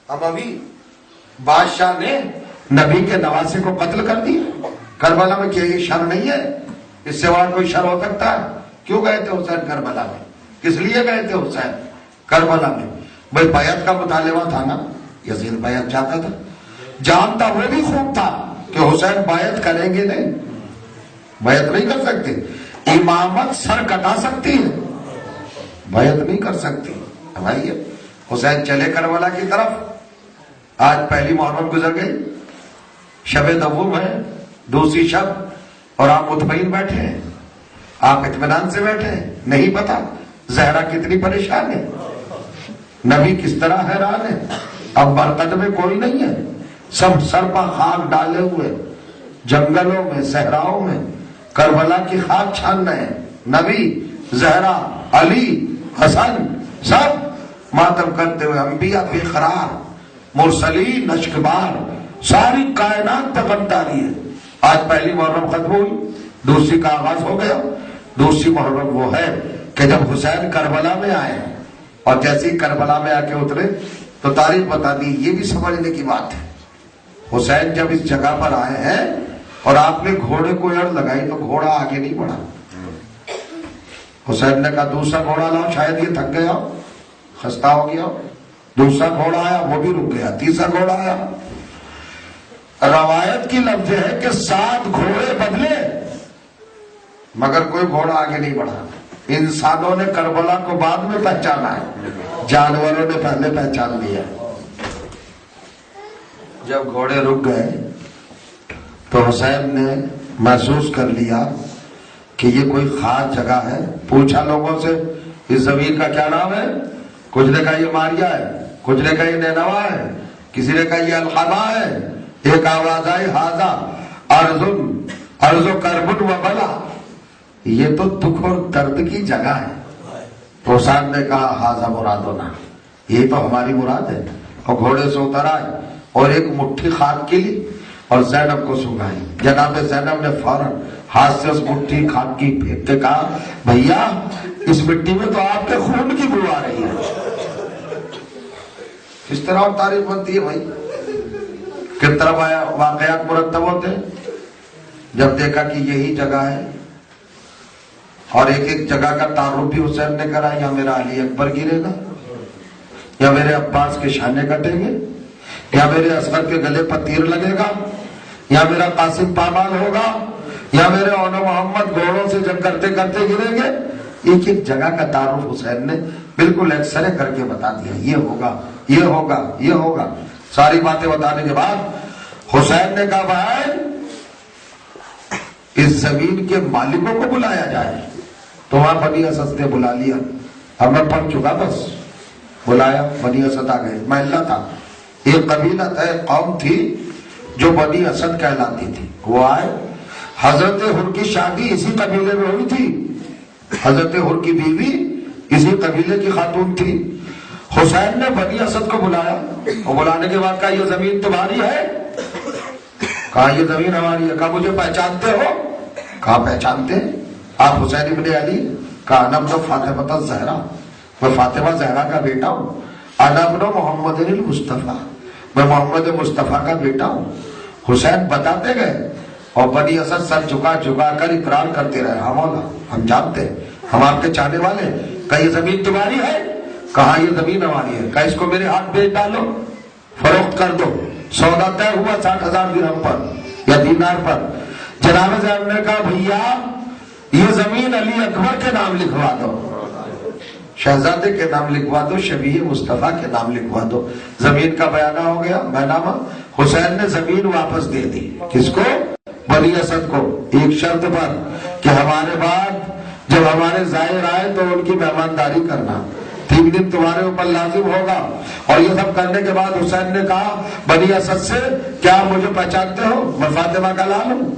اموی بادشاہ نے نبی کے نواسے کو قتل کر دیا کربلا میں۔ کیا یہ شر نہیں ہے؟ اس سے بعد کوئی شر ہو سکتا ہے؟ کیوں گئے تھے حسین کربلا میں؟ کس لیے گئے تھے حسین کربلا میں؟ بھائی بیعت کا مطالبہ تھا نا، یزید بیعت چاہتا تھا، جانتا ہوئے بھی خوب تھا کہ حسین بیعت کریں گے نہیں، بیعت نہیں کر سکتے، امامت سر کٹا سکتی ہے، بیعت نہیں کر سکتی۔ بھائی حسین چلے کربلا کی طرف، آج پہلی محرم گزر گئی، شب دوم ہے، دوسری شب، اور آپ مطمئن بیٹھے ہیں، آپ اطمینان سے بیٹھے ہیں، نہیں پتا زہرا کتنی پریشان ہے، نبی کس طرح حیران ہے، اب برقد میں کوئی نہیں ہے، سب سر پر خاک ڈالے ہوئے جنگلوں میں صحراؤں میں کربلا کی خاک چھان رہے ہیں، نبی، زہرا، علی، حسن سب ماتم کرتے ہوئے، انبیاء بے قرار، مرسلین اشکبار، ساری کائنات پہ غمداری ہے۔ آج پہلی محرم ختم ہوئی، دوسری کا آغاز ہو گیا۔ دوسری محرم وہ ہے کہ جب حسین کربلا میں آئے، اور جیسے ہی کربلا میں آ کے اترے تو تاریخ بتا دی، یہ بھی سمجھنے کی بات ہے۔ حسین جب اس جگہ پر آئے ہیں اور آپ نے گھوڑے کو اڑ لگائی تو گھوڑا آگے نہیں بڑھا، حسین نے کہا دوسرا گھوڑا لاؤ، شاید یہ تھک گیا ہو، خستہ ہو گیا ہو۔ دوسرا گھوڑا آیا، وہ بھی رک گیا، تیسرا گھوڑا آیا۔ روایت کی لفظ ہے کہ 7 گھوڑے بدلے مگر کوئی گھوڑا آگے نہیں بڑھا۔ انسانوں نے کربلا کو بعد میں پہچانا ہے، جانوروں نے پہلے پہچان لیا۔ جب گھوڑے رک گئے تو حسین نے محسوس کر لیا کہ یہ کوئی خاص جگہ ہے، پوچھا لوگوں سے اس زمین کا کیا نام ہے، کچھ نے کہا یہ ماریا ہے، کچھ نے کہا یہ نینوا ہے، کسی نے کہا یہ القبا ہے، ایک آواز آئی ہاذا ارض کربن و بلا، یہ تو دکھ اور درد کی جگہ ہے۔ تو حسین نے کہا ہاذا مرادنا، یہ تو ہماری مراد ہے، اور گھوڑے سے اتر آئے اور ایک مٹھی خاک کی لی اور زینب کو سنگائی۔ جناب زینب نے فوراً ہاتھ سے اس مٹھی خاک کی پھینک کے کہا بھیا اس مٹی میں تو آپ کے خون کی بو آ رہی ہے۔ اس طرح اور تاریخ بنتی ہے بھائی، کس طرح واقعات مرتب ہوتے ہیں۔ جب دیکھا کہ یہی جگہ ہے، اور ایک ایک جگہ کا تعارف بھی حسین نے کرا، یا میرا علی اکبر گرے گا، یا میرے عباس کے شانے کٹیں گے، یا میرے اصغر کے گلے پر تیر لگے گا، یا میرا قاسم پامال ہوگا، یا میرے اون محمد گھوڑوں سے جنگ کرتے کرتے گریں گے۔ ایک ایک جگہ کا تعارف حسین نے بالکل ایکسرے کر کے بتا دیا، یہ ہوگا یہ ہوگا یہ ہوگا۔ ساری باتیں بتانے کے بعد حسین نے کہا بھائی اس زمین کے مالکوں کو بلایا جائے۔ تو وہاں بنی اسد نے بلا لیا، اب میں پڑھ چکا، بس بلایا، بنی اسد آ گئے۔ محلہ تھا، ایک قبیلہ تھا، ایک قوم تھی جو بنی اسد کہلاتی تھی، وہ آئے۔ حضرت حر کی شادی اسی قبیلے میں ہوئی تھی، حضرت حر کی بیوی اسی قبیلے کی خاتون تھی. حسین نے بنی اسد کو بلایا اور بلانے کے بعد کہا یہ زمین تمہاری ہے؟ کہا یہ زمین ہماری ہے. کہا مجھے پہچانتے ہو؟ کہا پہچانتے ہیں. آپ حسین ابن علی؟ کہا انا ابن فاطمہ الزہرا، میں فاطمہ زہرا کا بیٹا ہوں. انا ابن محمد المصطفیٰ، میں محمد مصطفیٰ کا بیٹا ہوں. حسین بتاتے گئے اور بنی اسد سر جھکا جھکا کر اقرار کرتے رہے، ہاں مولا ہم جانتے ہیں، ہم آپ کے چاہنے والے ہیں. کہا یہ زمین تمہاری ہے؟ کہا یہ زمین ہماری ہے. کہا اس کو میرے ہاتھ بیچ ڈالو، فروخت کر دو. سودا طے ہوا 60,000 درہم پر یا دینار پر. جناب زید نے کہا بھیا یہ زمین علی اکبر کے نام لکھوا دو، شہزادے کے نام لکھوا دو، شبیہ مصطفیٰ کے نام لکھوا دو. زمین کا بیانہ ہو گیا، بینامہ. حسین نے زمین واپس دے دی. کس کو؟ بنی اسد کو، ایک شرط پر کہ ہمارے بعد جب ہمارے زائر آئے تو ان کی مہمانداری کرنا، 3 دن تمہارے اوپر لازم ہوگا. اور یہ سب کرنے کے بعد حسین نے کہا بنی اسد سے کیا مجھے پہچانتے ہو؟ میں فاطمہ کا لال ہوں،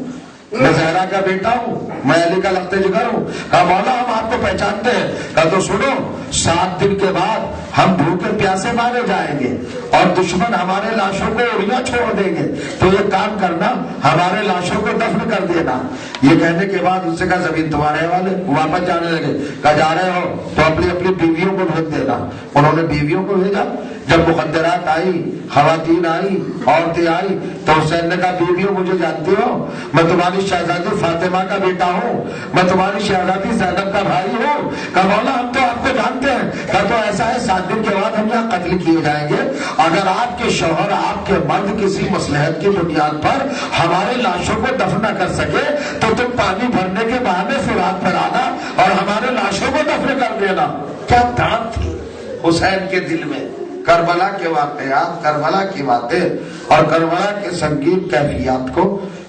میں زہرا کا بیٹا ہوں، میں علی کا لخت جگر ہوں. کہا مولا ہم آپ کو پہچانتے ہیں. کہا تو سنو 7 دن کے بعد ہم بھوکے پیاسے مارے جائیں گے اور دشمن ہمارے لاشوں کو اڑیاں چھوڑ دیں گے، تو یہ کام کرنا ہمارے لاشوں کو دفن کر دینا. یہ کہنے کے بعد ان سے کہا زمین تمہارے والے. واپس جانے لگے. کہا جا رہے ہو تو اپنی اپنی بیویوں کو بھیج دینا. انہوں نے بیویوں کو بھیجا. جب مخدرات آئی، خواتین آئی، عورتیں آئی تو حسین نے کہا بیویوں مجھے جانتی ہو، میں تمہاری شہزادی فاطمہ کا بیٹا ہوں، میں تمہاری شہزادی زینب کا بھائی ہوں. کہا مولا ہم تو آپ کو جانتے ہیں. کہا تو ایسا ہے 7 دن کے بعد ہم یہاں قتل کیے جائیں گے. اگر آپ کے شوہر آپ کے مرد کسی مصلحت کی بنیاد پر ہمارے لاشوں کو دفن نہ کر سکے تو تم پانی بھرنے کے بہانے فرات پر آنا اور ہمارے لاشوں کو دفن کر دینا. کیا داد تھی حسین کے دل میں. کربلا کے واقعات، کربلا کی باتیں اور کربلا کے سنگین کیفیات کو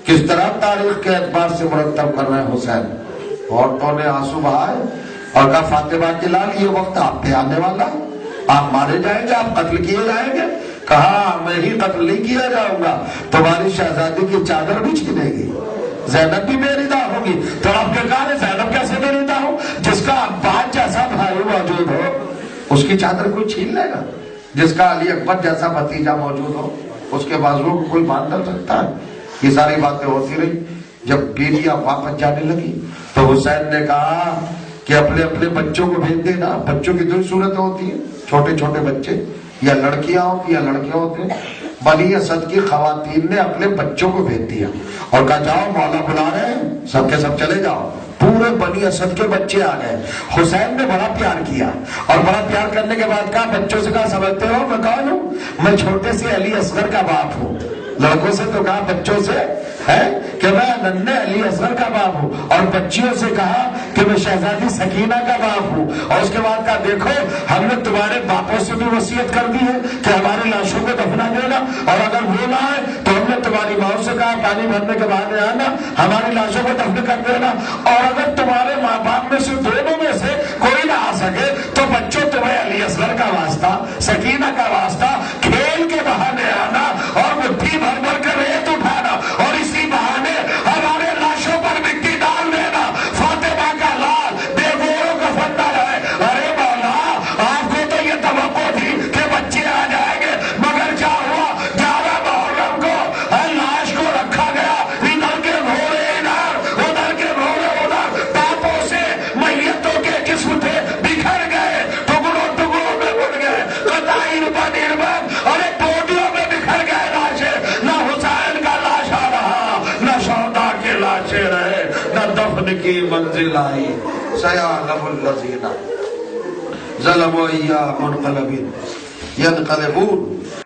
کس طرح تاریخ کے اعتبار سے مرتب کر رہے ہیں حسین. عورتوں نے آنسو بہائے اور کہا فاطمہ کے لال یہ وقت آپ پہ آنے والا ہے، آپ مارے جائیں گے، آپ قتل کیے جائیں گے. کہا میں ہی قتل نہیں کیا جاؤں گا، تمہاری شہزادی کی چادر بھی چھینے گی، زینب بھی میری دا ہوگی. تو آپ کے کہا زینب کیسے میری دا ہو؟ جس کا عباس جیسا بھائی موجود ہو اس کی چادر کوئی چھین لے گا؟ جس کا علی اکبر جیسا بھتیجا موجود ہو اس کے بازوؤں کو کوئی باندھ نہ سکتا ہے. یہ ساری باتیں ہوتی رہی. جب بیویاں واپس جانے لگی تو حسین نے کہا کہ اپنے اپنے بچوں کو بھیج دینا. بچوں کی 2 صورتیں ہوتی ہیں، چھوٹے چھوٹے بچے یا لڑکیاں ہوتی یا لڑکے ہوتے ہیں. بنی اسد کی خواتین نے اپنے بچوں کو بھیج دیا اور کہا جاؤ مولا بلا رہے ہیں، سب کے سب چلے جاؤ. پورے بنی اسد کے بچے آ گئے. حسین نے بڑا پیار کیا اور بڑا پیار کرنے کے بعد کہا بچوں سے کہا سمجھتے ہو میں کون ہوں؟ میں چھوٹے سے علی اصغر کا باپ ہوں. لڑکوں سے تو کہا بچوں سے ہے کہ میں ننھے علی اصغر کا باپ ہوں، اور بچیوں سے کہا کہ میں شہزادی سکینہ کا باپ ہوں. اور اس کے بعد کہا دیکھو ہم نے تمہارے باپوں سے بھی وصیت کر دی ہے کہ ہماری لاشوں کو دفنا دینا، اور اگر وہ نہ آئے تو ہم نے تمہاری ماں سے کہا پانی بھرنے کے بہانے آنا، ہماری لاشوں کو دفن کر دینا. اور اگر تمہارے ماں باپ میں سے دونوں میں سے کوئی نہ آ سکے تو بچوں تمہیں علی اصغر کا واسطہ، سکینہ کا واسطہ، کھیل کے بہانے آنا اور مٹھی بھر بھر کر ریت اٹھانا اور اسی بہانے ہمارے لاشوں پر مٹی ڈال دینا. فاطمہ کا لال بے گوروں کا فنڈا ہے. ارے مولا آپ کو تو یہ توقع تھی کہ بچے آ جائیں گے، مگر کیا ہوا؟ 11 محرم کو لاش کو رکھا گیا، ادھر کے گھوڑے ادھر، ادھر کے گھوڑے ادھر، پاپوں سے میتوں کے جسم تھے بکھر گئے، ٹکڑوں ٹکڑوں میں بٹ گئے، قطعین بنیر بند اور ایک ٹوٹیوں میں بکھر گئے لاشیں. نہ حسین کا لاش آ رہا، نہ شہداء کے لاشیں رہے، نہ دفن کی منزل آئی. سیعلم الذین ظلموا ایہا منقلبین ینقلبون